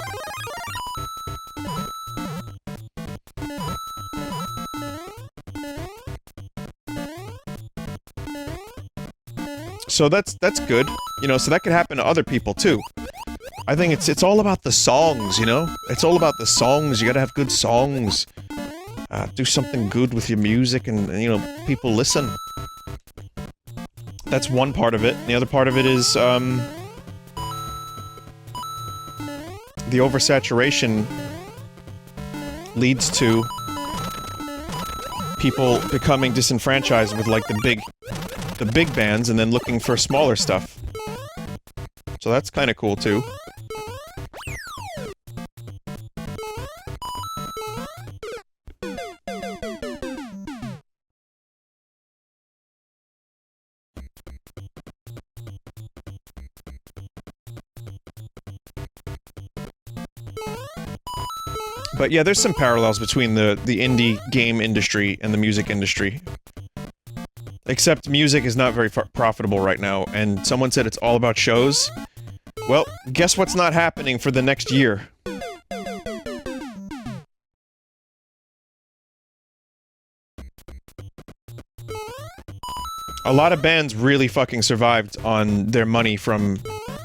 Speaker 1: So that's good. You know, so that could happen to other people too. I think it's all about the songs, you know? It's all about the songs. You gotta have good songs. Do something good with your music and, you know, people listen. That's one part of it. The other part of it is, the oversaturation leads to people becoming disenfranchised with, like, the big bands and then looking for smaller stuff. So that's kinda cool, too. But yeah, there's some parallels between the indie game industry and the music industry. Except music is not very profitable right now, and someone said it's all about shows. Well, guess what's not happening for the next year? A lot of bands really fucking survived on their money from,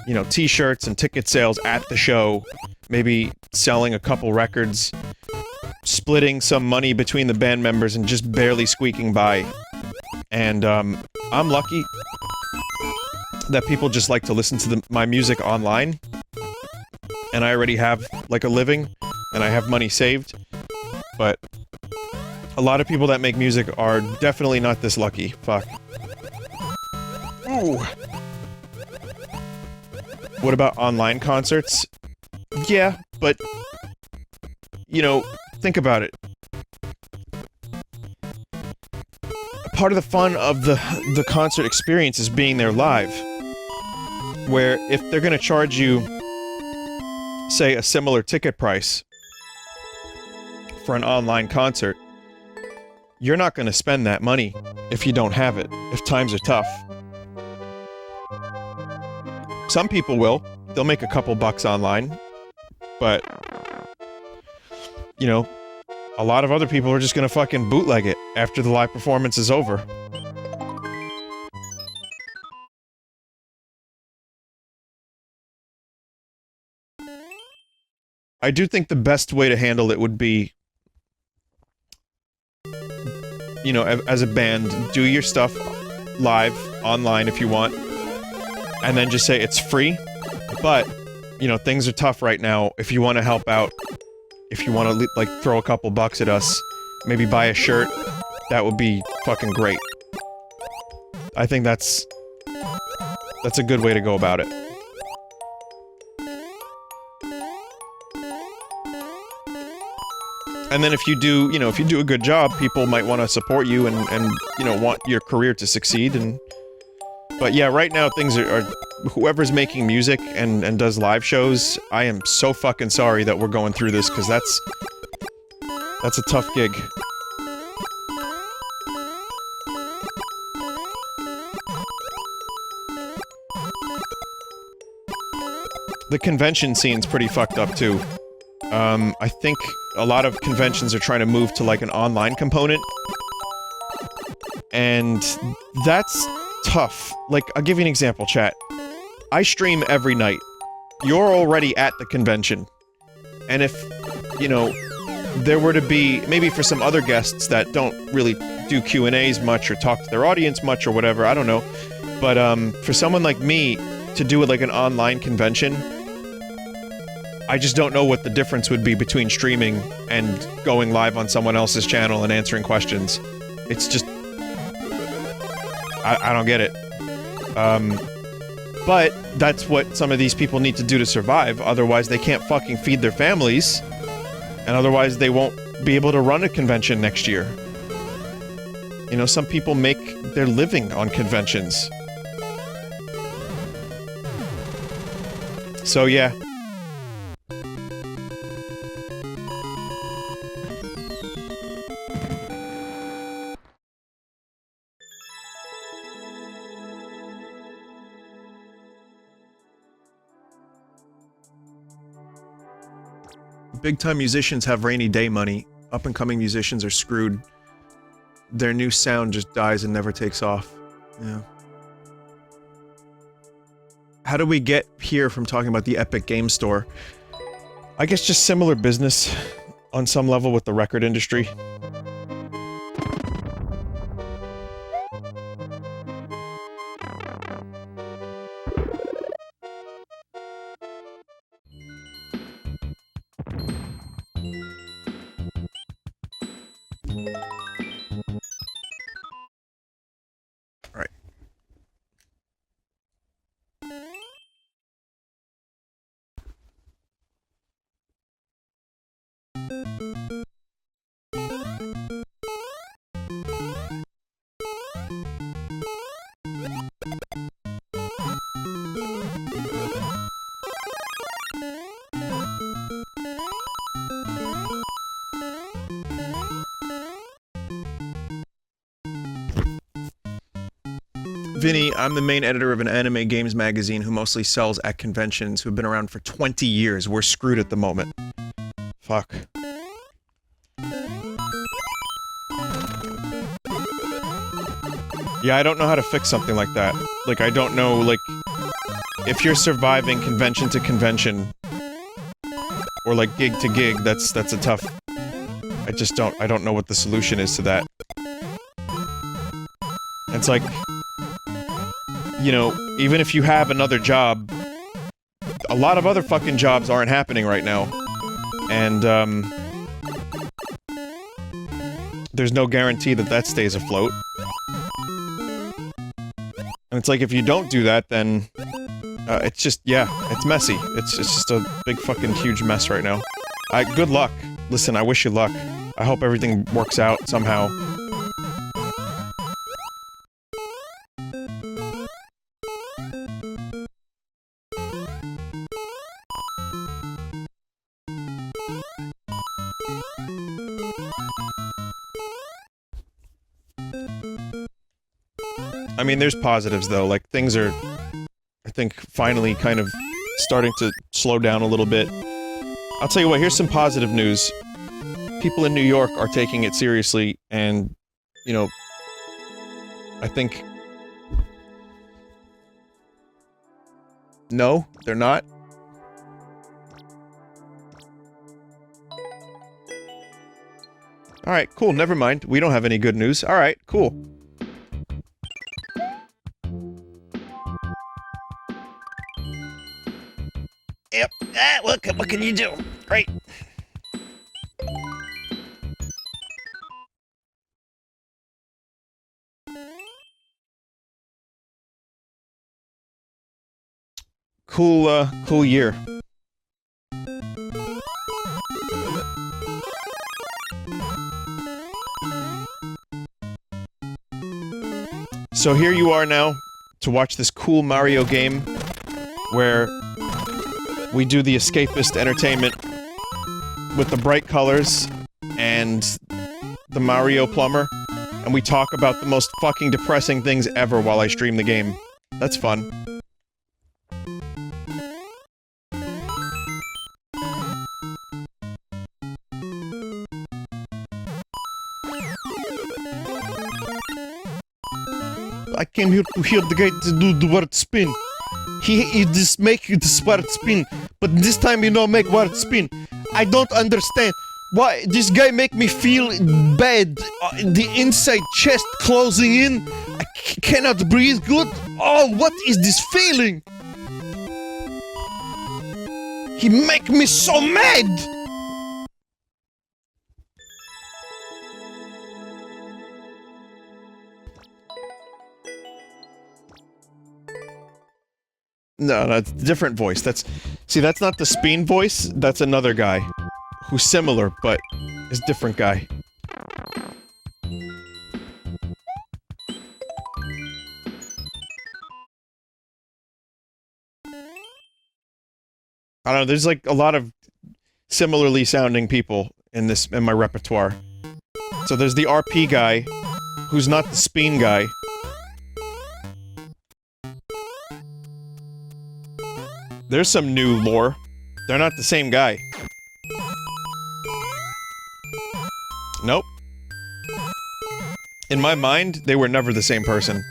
Speaker 1: you know, t-shirts and ticket sales at the show. Maybe selling a couple records, splitting some money between the band members and just barely squeaking by. And, I'm lucky that people just like to listen to my music online. And I already have, like, a living, and I have money saved. But a lot of people that make music are definitely not this lucky. Fuck. Oh. What about online concerts? Yeah, but, you know, think about it. Part of the fun of the concert experience is being there live. Where if they're gonna charge you, say, a similar ticket price for an online concert, you're not gonna spend that money if you don't have it, if times are tough. Some people will. They'll make a couple bucks online. But, you know, a lot of other people are just gonna fucking bootleg it after the live performance is over. I do think the best way to handle it would be, you know, as a band, do your stuff live, online if you want, and then just say it's free, but, you know, things are tough right now. If you want to help out, if you want to, like, throw a couple bucks at us, maybe buy a shirt, that would be fucking great. I think that's a good way to go about it. And then if you do, you know, if you do a good job, people might want to support you and, you know, want your career to succeed, and... But yeah, right now things are whoever's making music and does live shows, I am so fucking sorry that we're going through this, because that's a tough gig. The convention scene's pretty fucked up too. I think a lot of conventions are trying to move to, like, an online component. And that's tough. Like, I'll give you an example, chat. I stream every night. You're already at the convention. And if, you know, there were to be, maybe for some other guests that don't really do Q&As much or talk to their audience much or whatever, I don't know. But, for someone like me to do it like an online convention, I just don't know what the difference would be between streaming and going live on someone else's channel and answering questions. It's just... I don't get it. But that's what some of these people need to do to survive, otherwise they can't fucking feed their families, and otherwise they won't be able to run a convention next year. You know, some people make their living on conventions. So yeah. Big-time musicians have rainy day money. Up-and-coming musicians are screwed. Their new sound just dies and never takes off. Yeah. how do we get here from talking about the Epic Game Store? I guess just similar business on some level with the record industry. Alright. Vinny, I'm the main editor of an anime games magazine who mostly sells at conventions, who've been around for 20 years. We're screwed at the moment. Fuck. Yeah, I don't know how to fix something like that. Like, I don't know, like, if you're surviving convention to convention, or like gig to gig, that's a tough... I don't know what the solution is to that. It's like, you know, even if you have another job, a lot of other fucking jobs aren't happening right now. And, there's no guarantee that that stays afloat. And it's like, if you don't do that, then, it's just, yeah, it's messy. It's just a big fucking huge mess right now. Good luck. Listen, I wish you luck. I hope everything works out somehow. I mean, there's positives, though. Like, things are, I think, finally kind of starting to slow down a little bit. I'll tell you what, here's some positive news. People in New York are taking it seriously, and, you know, I think... No, they're not. Alright, cool, never mind. We don't have any good news. Alright, cool. Yep. What can you do? Right. Cool year. So here you are now to watch this cool Mario game where we do the escapist entertainment with the bright colors and the Mario plumber, and we talk about the most fucking depressing things ever while I stream the game. That's fun. I came here to hear the guy to do the word spin. He just make this word spin, but this time he don't make word spin. I don't understand why this guy make me feel bad. The inside chest closing in. I cannot breathe good. Oh, what is this feeling? He make me so mad. No, it's a different voice. See, that's not the Speen voice, that's another guy. Who's similar, but is different guy. I don't know, there's like a lot of similarly sounding people in my repertoire. So there's the RP guy, who's not the Speen guy. There's some new lore. They're not the same guy. Nope. In my mind, they were never the same person.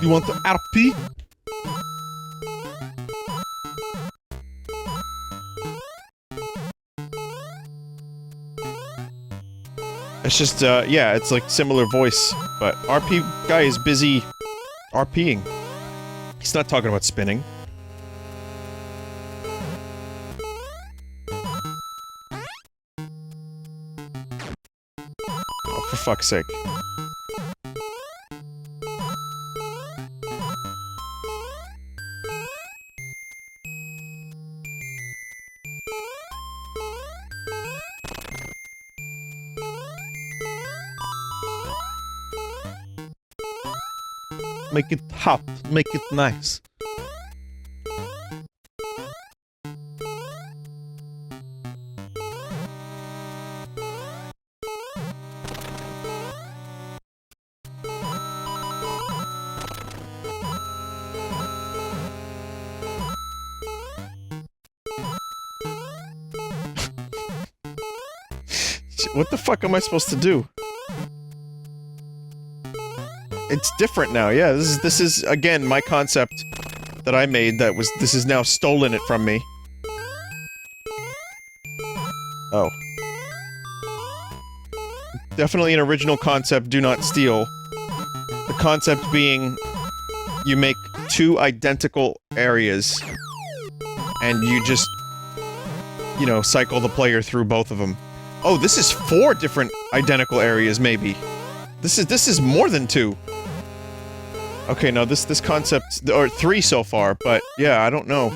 Speaker 1: You want the RP? It's just, yeah, it's like similar voice, but RP guy is busy RPing. He's not talking about spinning. Oh, for fuck's sake. Make it hot, make it nice. What the fuck am I supposed to do? It's different now, yeah, this is, again, my concept that I made this is now stolen it from me. Oh. Definitely an original concept, do not steal. The concept being, you make 2 identical areas, and you just, you know, cycle the player through both of them. Oh, this is 4 different identical areas, maybe. This is more than 2. Okay, no, this concept, or 3 so far, but yeah, I don't know.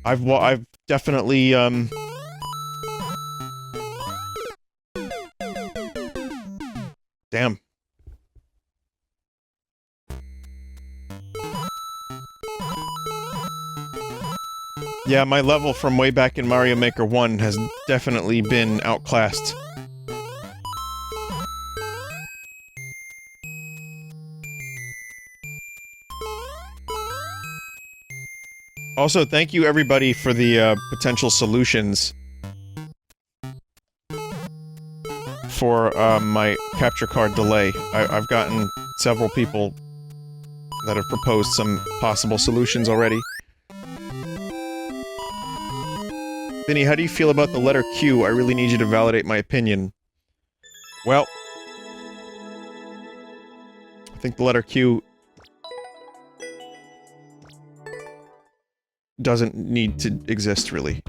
Speaker 1: I've definitely, damn. Yeah, my level from way back in Mario Maker 1 has definitely been outclassed. Also, thank you everybody for the, potential solutions for, my capture card delay. I've gotten several people that have proposed some possible solutions already. Vinny, how do you feel about the letter Q? I really need you to validate my opinion. Well, I think the letter Q doesn't need to exist, really.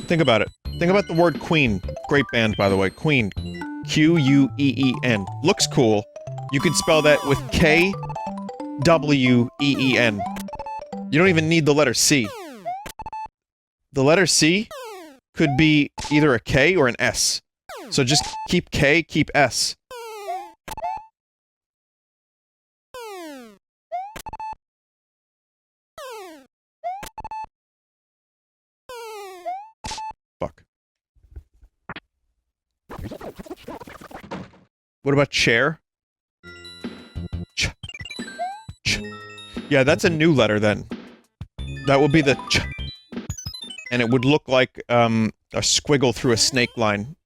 Speaker 1: Think about it. Think about the word Queen. Great band, by the way. Queen. Q-U-E-E-N. Looks cool. You could spell that with K-W-E-E-N. You don't even need the letter C. The letter C could be either a K or an S. So just keep K, keep S. Fuck. What about chair? Ch. Ch. Yeah, that's a new letter then. That would be the ch. And it would look like, a squiggle through a snake line.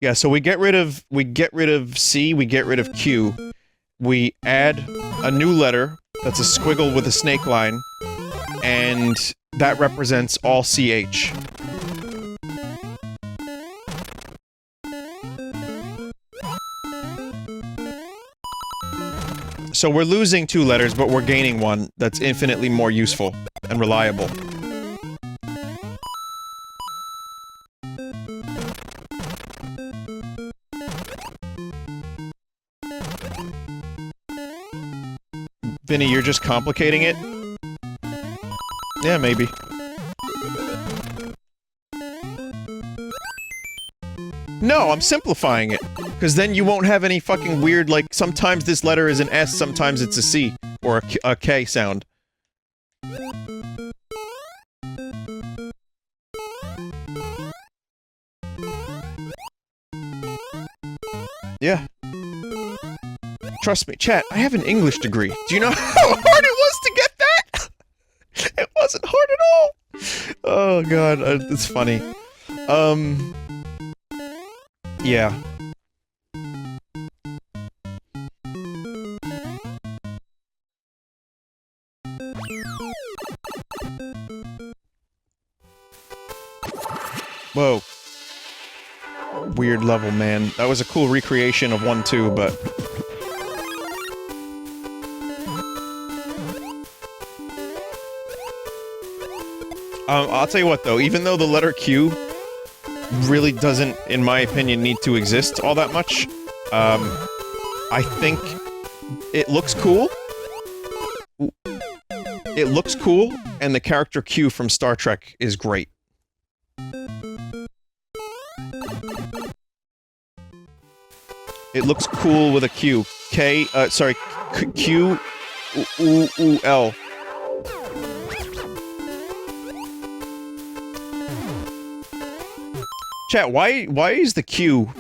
Speaker 1: Yeah, so we get rid of C, we get rid of Q. We add a new letter that's a squiggle with a snake line, and that represents all CH. So we're losing 2 letters, but we're gaining one that's infinitely more useful and reliable. Vinny, you're just complicating it? Yeah, maybe. No, I'm simplifying it. Because then you won't have any fucking weird, like, sometimes this letter is an S, sometimes it's a C. Or a K sound. Yeah. Trust me, chat, I have an English degree. Do you know how hard it was to get that? It wasn't hard at all! Oh god, it's funny. Yeah. Whoa. Weird level, man. That was a cool recreation of 1, 2, but... I'll tell you what, though. Even though the letter Q really doesn't, in my opinion, need to exist all that much, I think it looks cool. It looks cool, and the character Q from Star Trek is great. It looks cool with a Q. Q, L. Chat, why is the Q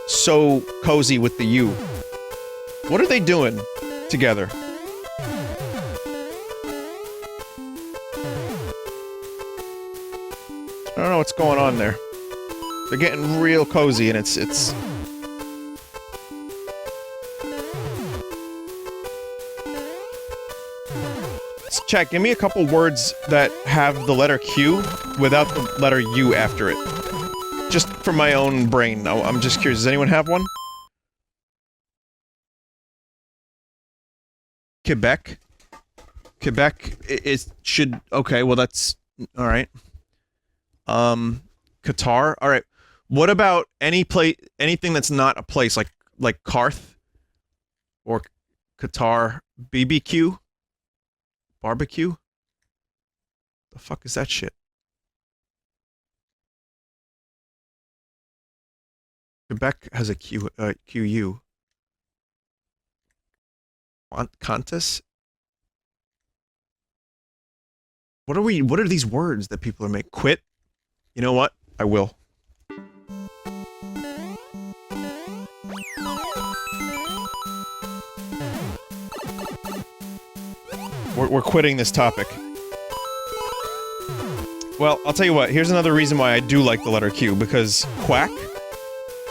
Speaker 1: so cozy with the U? What are they doing together? I don't know what's going on there. They're getting real cozy, and it's... Chat, give me a couple words that have the letter Q without the letter U after it. Just for my own brain. I'm just curious, does anyone have one? Quebec? Quebec, it should... Okay, well that's... Alright. Qatar? Alright. What about anything that's not a place, like Karth? Or Qatar BBQ? Barbecue? The fuck is that shit? Quebec has a Q, QU. Qantas? What are these words that people are making? Quit? You know what? I will. We're quitting this topic. Well, I'll tell you what, here's another reason why I do like the letter Q, because quack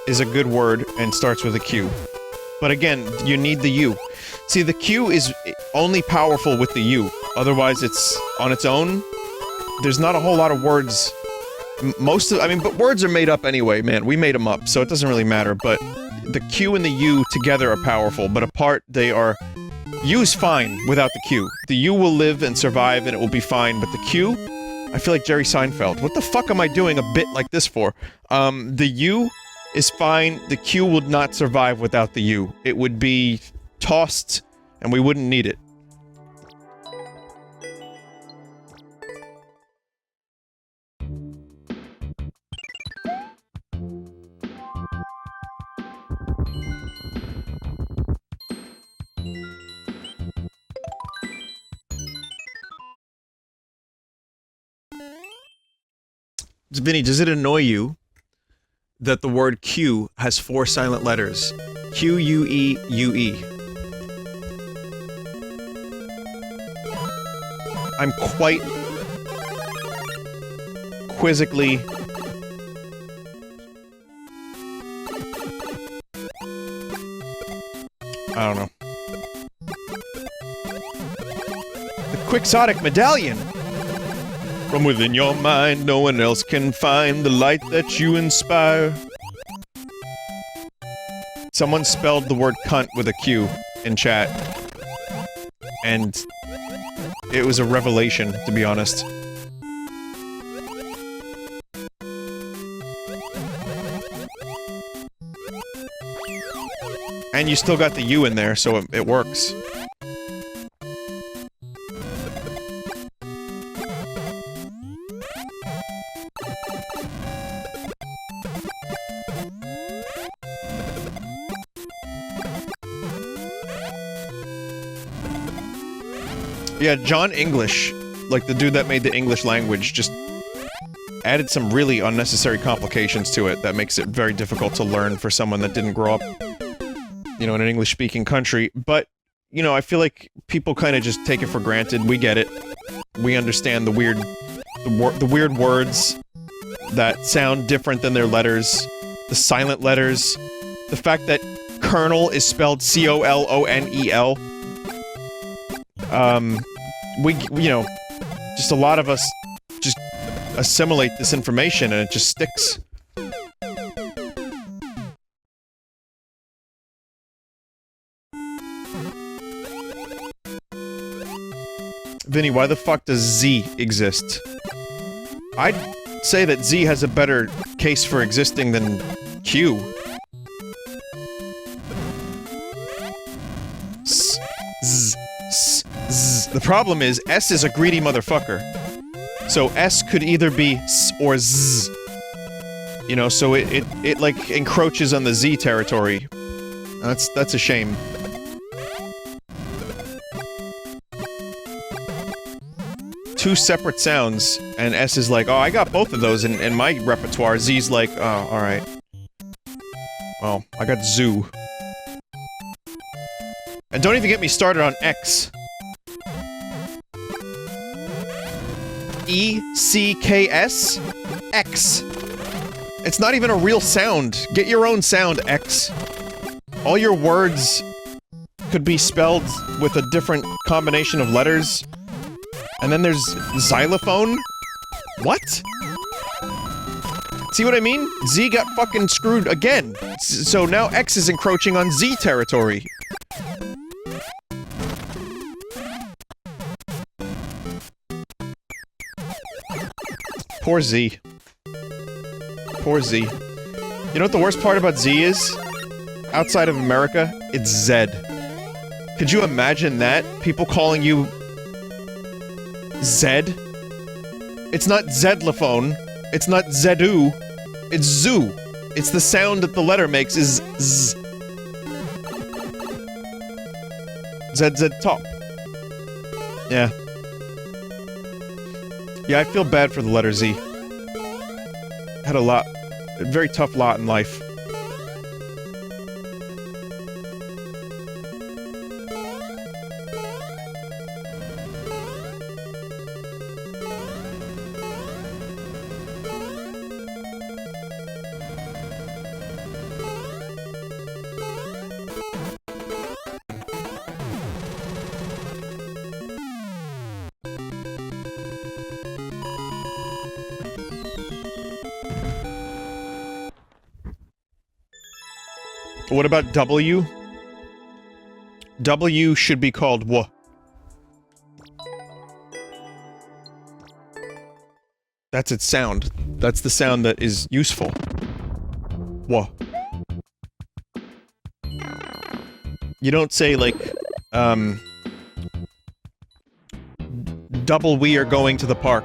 Speaker 1: is a good word and starts with a Q. But again, you need the U. See, the Q is only powerful with the U. Otherwise, it's on its own. There's not a whole lot of words. But words are made up anyway, man. We made them up, so it doesn't really matter. But the Q and the U together are powerful, but apart, they are... U's fine without the Q. The U will live and survive and it will be fine, but the Q? I feel like Jerry Seinfeld. What the fuck am I doing a bit like this for? The U is fine, the Q would not survive without the U. It would be tossed, and we wouldn't need it. Vinny, does it annoy you that the word Q has 4 silent letters? Q, U, E, U, E. I'm quite... quizzically... I don't know. The Quixotic Medallion! From within your mind, no one else can find the light that you inspire. Someone spelled the word cunt with a Q in chat. And it was a revelation, to be honest. And you still got the U in there, so it works. Yeah, John English, like the dude that made the English language, just added some really unnecessary complications to it that makes it very difficult to learn for someone that didn't grow up, you know, in an English-speaking country. But, you know, I feel like people kind of just take it for granted. We get it. We understand the weird words that sound different than their letters, the silent letters, the fact that Colonel is spelled C-O-L-O-N-E-L. You know, just a lot of us just assimilate this information and it just sticks. Vinny, why the fuck does Z exist? I'd say that Z has a better case for existing than Q. S, Z, S, Z. The problem is, S is a greedy motherfucker. So S could either be S or Z. You know, so it like encroaches on the Z territory. That's a shame. Two separate sounds, and S is like, oh, I got both of those in my repertoire. Z's like, oh, alright. Well, I got zoo. And don't even get me started on X. E-C-K-S? X. It's not even a real sound. Get your own sound, X. All your words could be spelled with a different combination of letters. And then there's xylophone? What? See what I mean? Z got fucking screwed again. So now X is encroaching on Z territory. Poor Z. Poor Z. You know what the worst part about Z is? Outside of America, it's Zed. Could you imagine that? People calling you Zed? It's not Zedlophone. It's not Zedu. It's Zoo. It's the sound that the letter makes is Z. ZZ top. Yeah. Yeah, I feel bad for the letter Z. Had a very tough lot in life. What about W? W should be called W. That's its sound. That's the sound that is useful. W. You don't say, like, double we are going to the park.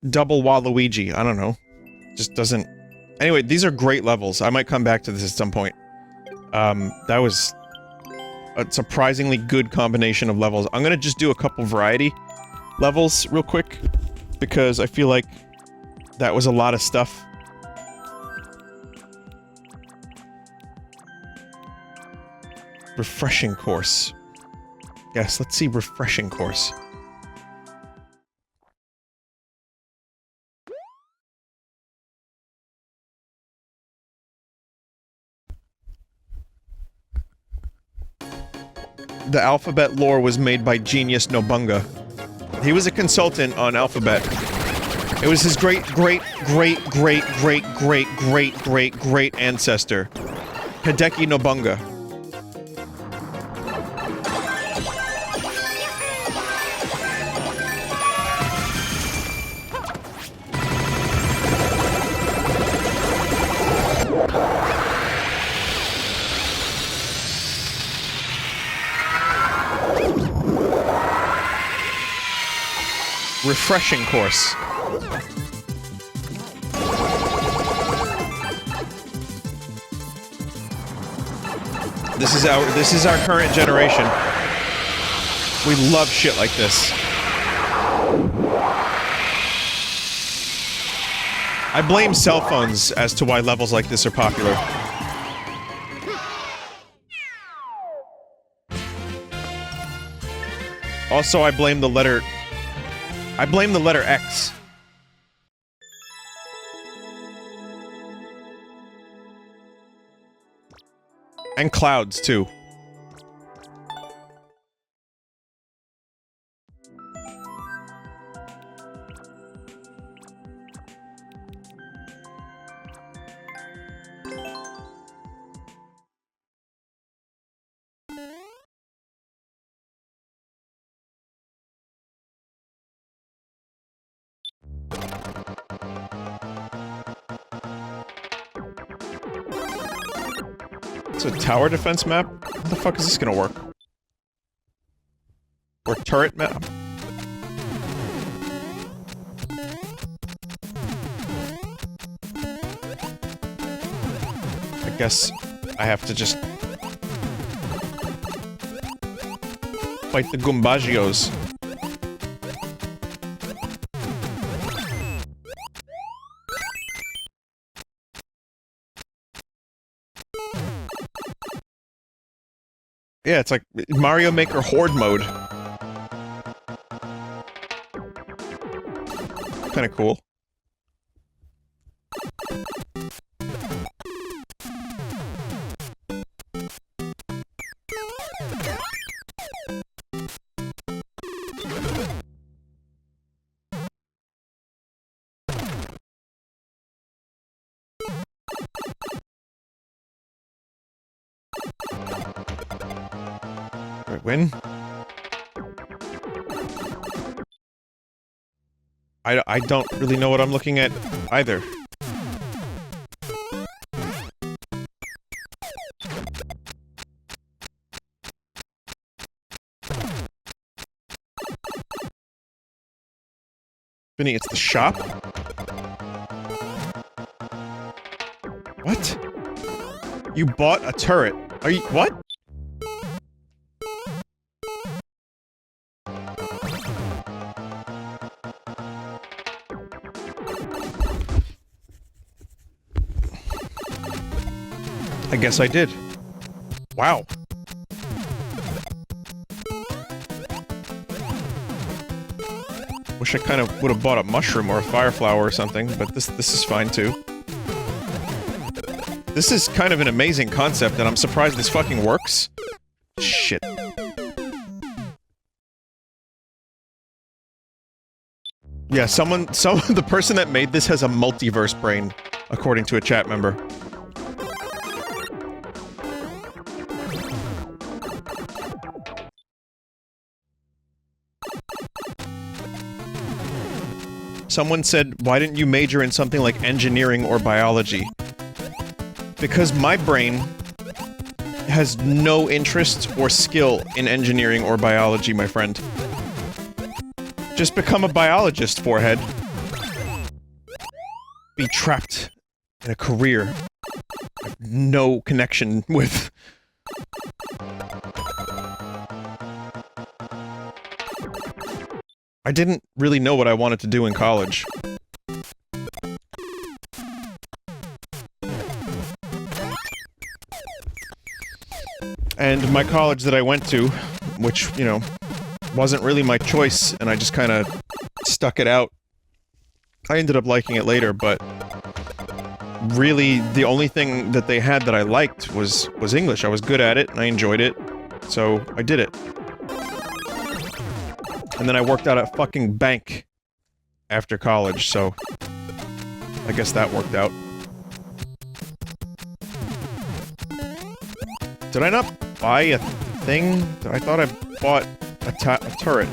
Speaker 1: Double Waluigi, I don't know. Just doesn't... Anyway, these are great levels. I might come back to this at some point. That was a surprisingly good combination of levels. I'm gonna just do a couple variety levels real quick, because I feel like that was a lot of stuff. Refreshing course. Yes, let's see refreshing course. The Alphabet lore was made by Genius Nobunga. He was a consultant on Alphabet. It was his great ancestor, Hideki Nobunga. Refreshing course. This is our current generation. We love shit like this. I blame cell phones as to why levels like this are popular. Also, I blame the letter X. And clouds, too. It's a tower defense map? How the fuck is this gonna work? Or turret map? I guess I have to just fight the Gumbagios. Yeah, it's like Mario Maker Horde mode. Kinda cool. Win? I don't really know what I'm looking at either. Vinny, it's the shop? What? You bought a turret. Are you- what? I guess I did. Wow. Wish I kind of would have bought a mushroom or a fire flower or something, but this is fine too. This is kind of an amazing concept, and I'm surprised this fucking works. Shit. Yeah, the person that made this has a multiverse brain, according to a chat member. Someone said, why didn't you major in something like engineering or biology? Because my brain has no interest or skill in engineering or biology, my friend. Just become a biologist, forehead. Be trapped in a career I have no connection with. I didn't really know what I wanted to do in college. And my college that I went to, which, you know, wasn't really my choice, and I just kinda stuck it out. I ended up liking it later, but really, the only thing that they had that I liked was English. I was good at it, and I enjoyed it, so I did it. And then I worked out at a fucking bank after college, so I guess that worked out. Did I not buy a thing? I thought I bought a turret.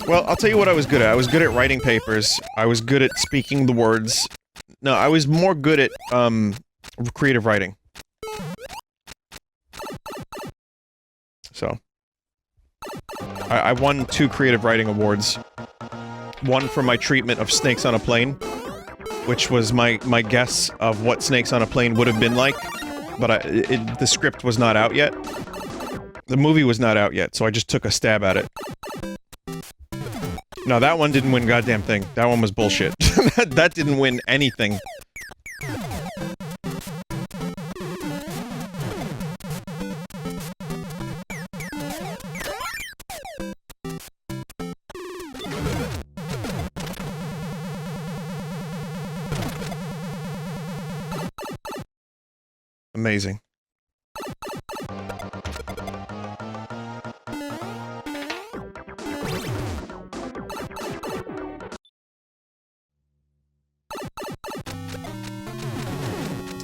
Speaker 1: Well, I'll tell you what I was good at. I was good at writing papers. I was good at speaking the words. No, I was more good at, creative writing. So. I won 2 creative writing awards. One for my treatment of Snakes on a Plane, which was my guess of what Snakes on a Plane would have been like, but the script was not out yet. The movie was not out yet, so I just took a stab at it. No, that one didn't win goddamn thing. That one was bullshit. That didn't win anything. Amazing.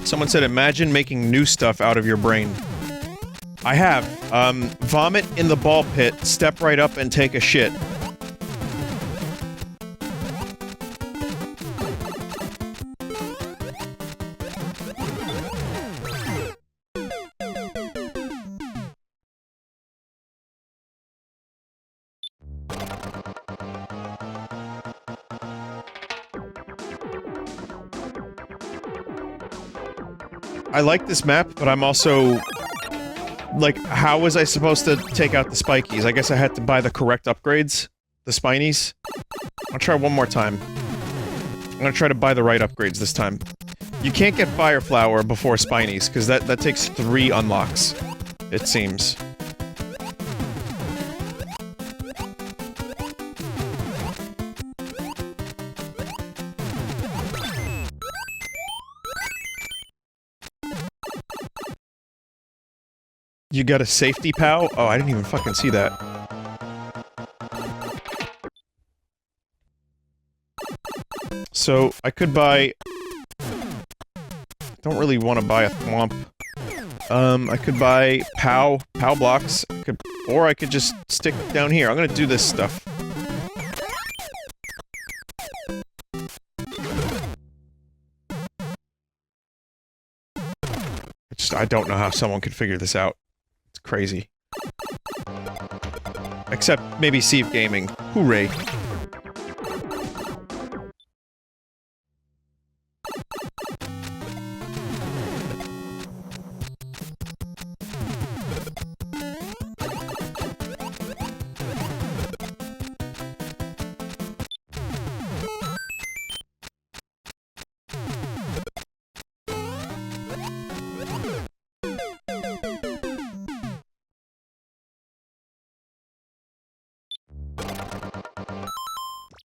Speaker 1: Someone said, imagine making new stuff out of your brain. I have. Vomit in the ball pit, step right up and take a shit. I like this map, but I'm also... like, how was I supposed to take out the spikies? I guess I had to buy the correct upgrades? The spinies? I'll try one more time. I'm gonna try to buy the right upgrades this time. You can't get Fire Flower before spinies, because that takes 3 unlocks. It seems. You got a safety POW? Oh, I didn't even fucking see that. So, I could buy... don't really want to buy a Thwomp. I could buy POW blocks, or I could just stick down here. I'm gonna do this stuff. I don't know how someone could figure this out. It's crazy. Except, maybe Steve Gaming. Hooray.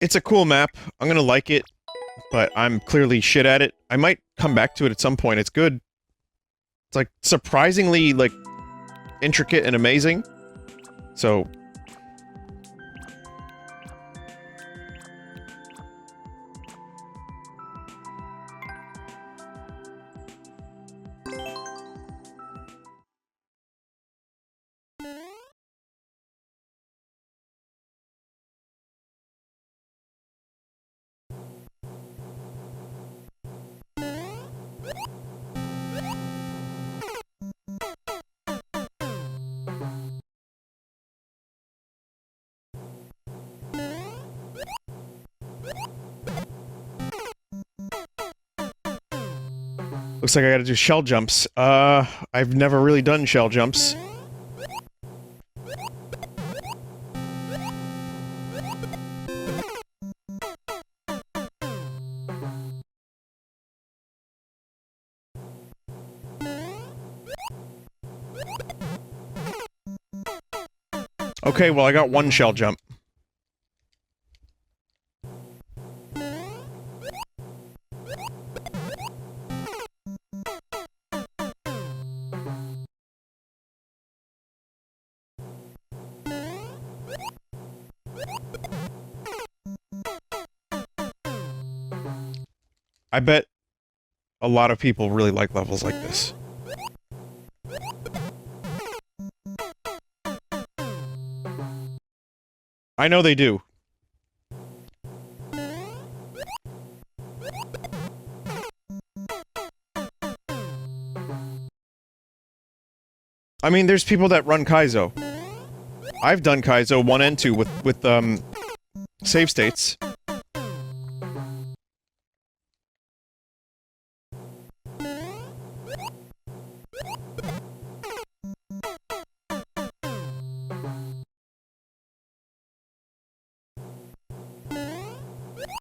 Speaker 1: It's a cool map. I'm gonna like it, but I'm clearly shit at it. I might come back to it at some point. It's good. It's, like, surprisingly, like, intricate and amazing. So... looks like I gotta do shell jumps. I've never really done shell jumps. Okay, well I got one shell jump. I bet a lot of people really like levels like this. I know they do. I mean, there's people that run Kaizo. I've done Kaizo 1 and 2 with save states.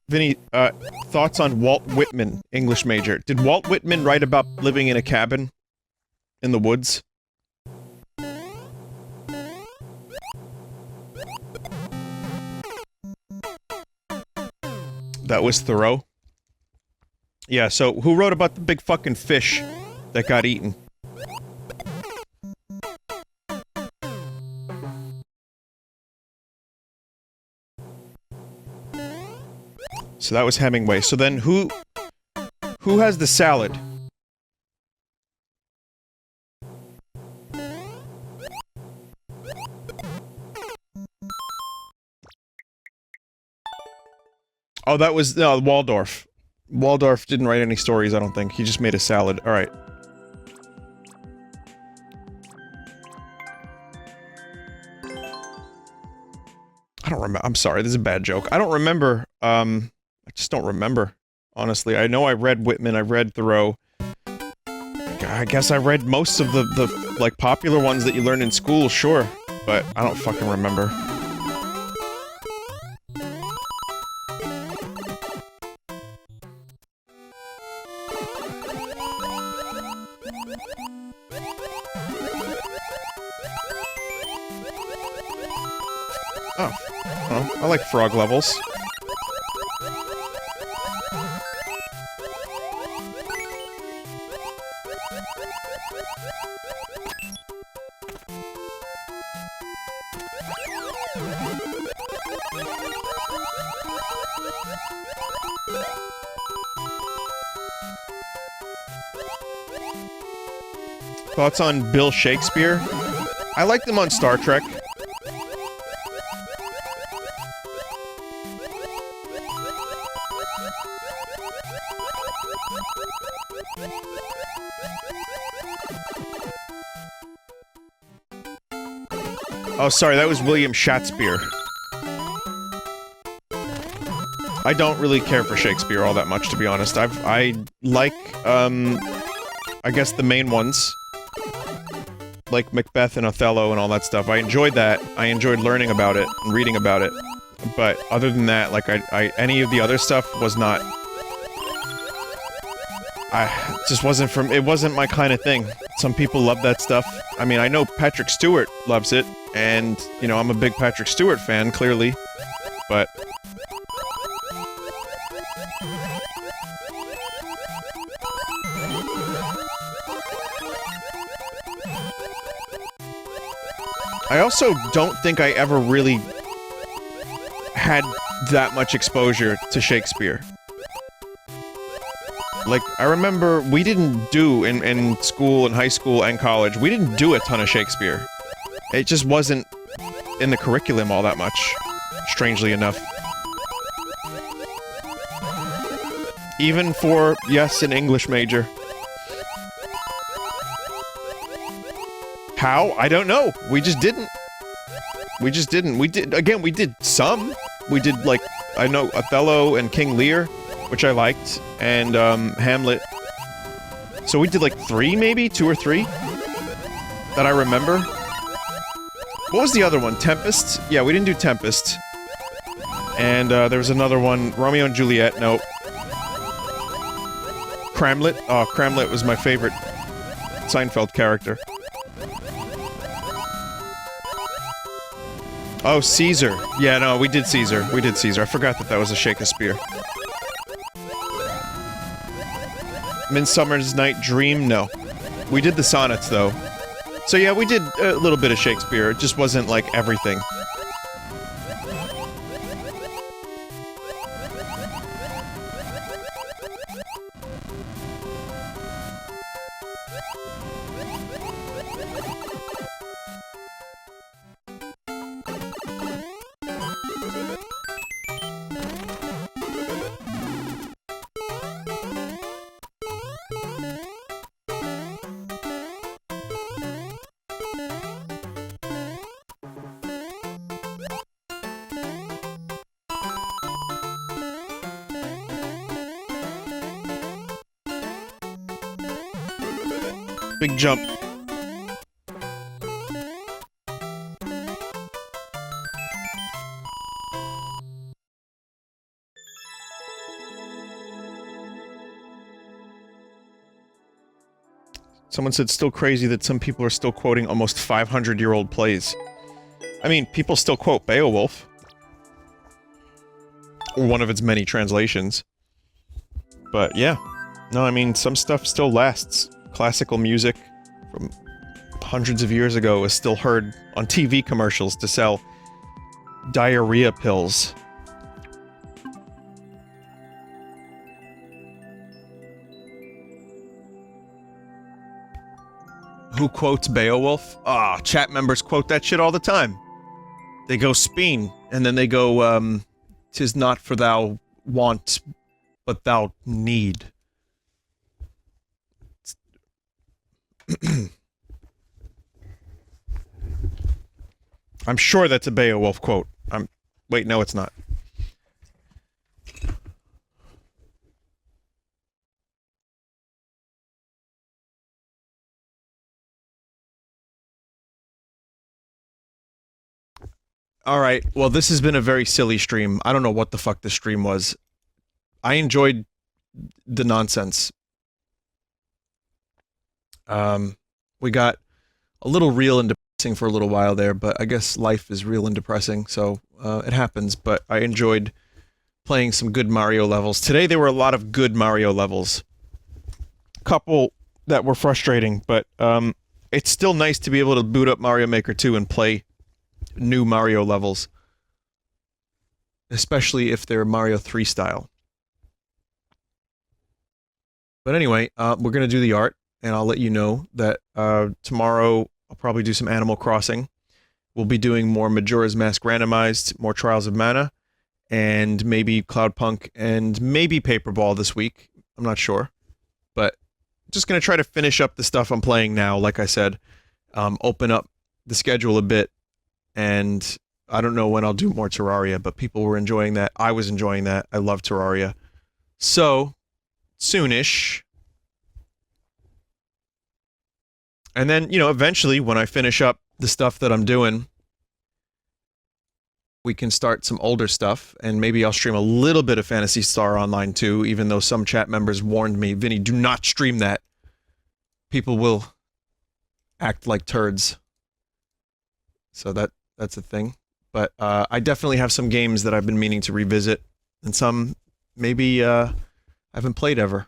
Speaker 1: Vinny, thoughts on Walt Whitman, English major. Did Walt Whitman write about living in a cabin in the woods? That was Thoreau? Yeah, so who wrote about the big fucking fish that got eaten? So that was Hemingway. So then who has the salad? Oh, that was Waldorf. Waldorf didn't write any stories, I don't think. He just made a salad. All right. I don't remember. I'm sorry, this is a bad joke. I don't remember, I just don't remember, honestly. I know I read Whitman, I read Thoreau. I guess I read most of the like, popular ones that you learn in school, sure. But I don't fucking remember. Oh. Oh, I like frog levels. Thoughts on Bill Shakespeare? I liked him on Star Trek. Oh, sorry, that was William Shakespeare. I don't really care for Shakespeare all that much, to be honest. I like, I guess the main ones. Like Macbeth and Othello and all that stuff. I enjoyed that. I enjoyed learning about it and reading about it. But other than that, like, any of the other stuff was not... just wasn't from... It wasn't my kind of thing. Some people love that stuff. I mean, I know Patrick Stewart loves it, and, you know, I'm a big Patrick Stewart fan, clearly. But... I also don't think I ever really had that much exposure to Shakespeare. Like, I remember we didn't do, in school, and high school, and college, we didn't do a ton of Shakespeare. It just wasn't in the curriculum all that much, strangely enough. Even for, yes, an English major. How? I don't know. We just didn't. We just didn't. We did, again, we did some. We did, like, I know Othello and King Lear, which I liked, and, Hamlet. So we did, like, 3, maybe? 2 or 3? That I remember. What was the other one? Tempest? Yeah, we didn't do Tempest. And, there was another one, Romeo and Juliet, no. Cramlet? Oh, Cramlet was my favorite Seinfeld character. Oh, Caesar. Yeah, no, we did Caesar. We did Caesar. I forgot that that was a Shakespeare. Midsummer's Night Dream? No. We did the sonnets, though. So yeah, we did a little bit of Shakespeare. It just wasn't, like, everything. Big jump. Someone said, still crazy that some people are still quoting almost 500-year-old plays. I mean, people still quote Beowulf. Or one of its many translations. But yeah. No, I mean, some stuff still lasts. Classical music from hundreds of years ago is still heard on TV commercials to sell diarrhea pills. Who quotes Beowulf? Ah, chat members quote that shit all the time. They go speen, and then they go, "'Tis not for thou want, but thou need." I'm sure that's a Beowulf quote. Wait, no, it's not. Alright, well this has been a very silly stream. I don't know what the fuck this stream was. I enjoyed the nonsense. We got a little real and depressing for a little while there, but I guess life is real and depressing, so it happens, but I enjoyed playing some good Mario levels. Today there were a lot of good Mario levels. Couple that were frustrating, but it's still nice to be able to boot up Mario Maker 2 and play new Mario levels. Especially if they're Mario 3 style. But anyway, we're gonna do the art, and I'll let you know that tomorrow I'll probably do some Animal Crossing. We'll be doing more Majora's Mask randomized, more Trials of Mana, and maybe Cloudpunk, and maybe Paperball this week. I'm not sure. But I'm just gonna try to finish up the stuff I'm playing now, like I said. Open up the schedule a bit, and I don't know when I'll do more Terraria, but people were enjoying that. I was enjoying that. I love Terraria. So, soonish. And then, you know, eventually, when I finish up the stuff that I'm doing, we can start some older stuff, and maybe I'll stream a little bit of Phantasy Star Online too, even though some chat members warned me, Vinny, do not stream that. People will act like turds. So that's a thing. But I definitely have some games that I've been meaning to revisit, and some maybe I haven't played ever.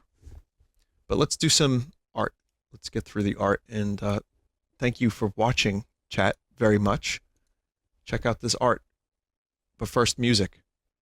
Speaker 1: But let's do some art. Let's get through the art, and thank you for watching, chat, very much. Check out this art. But first, music.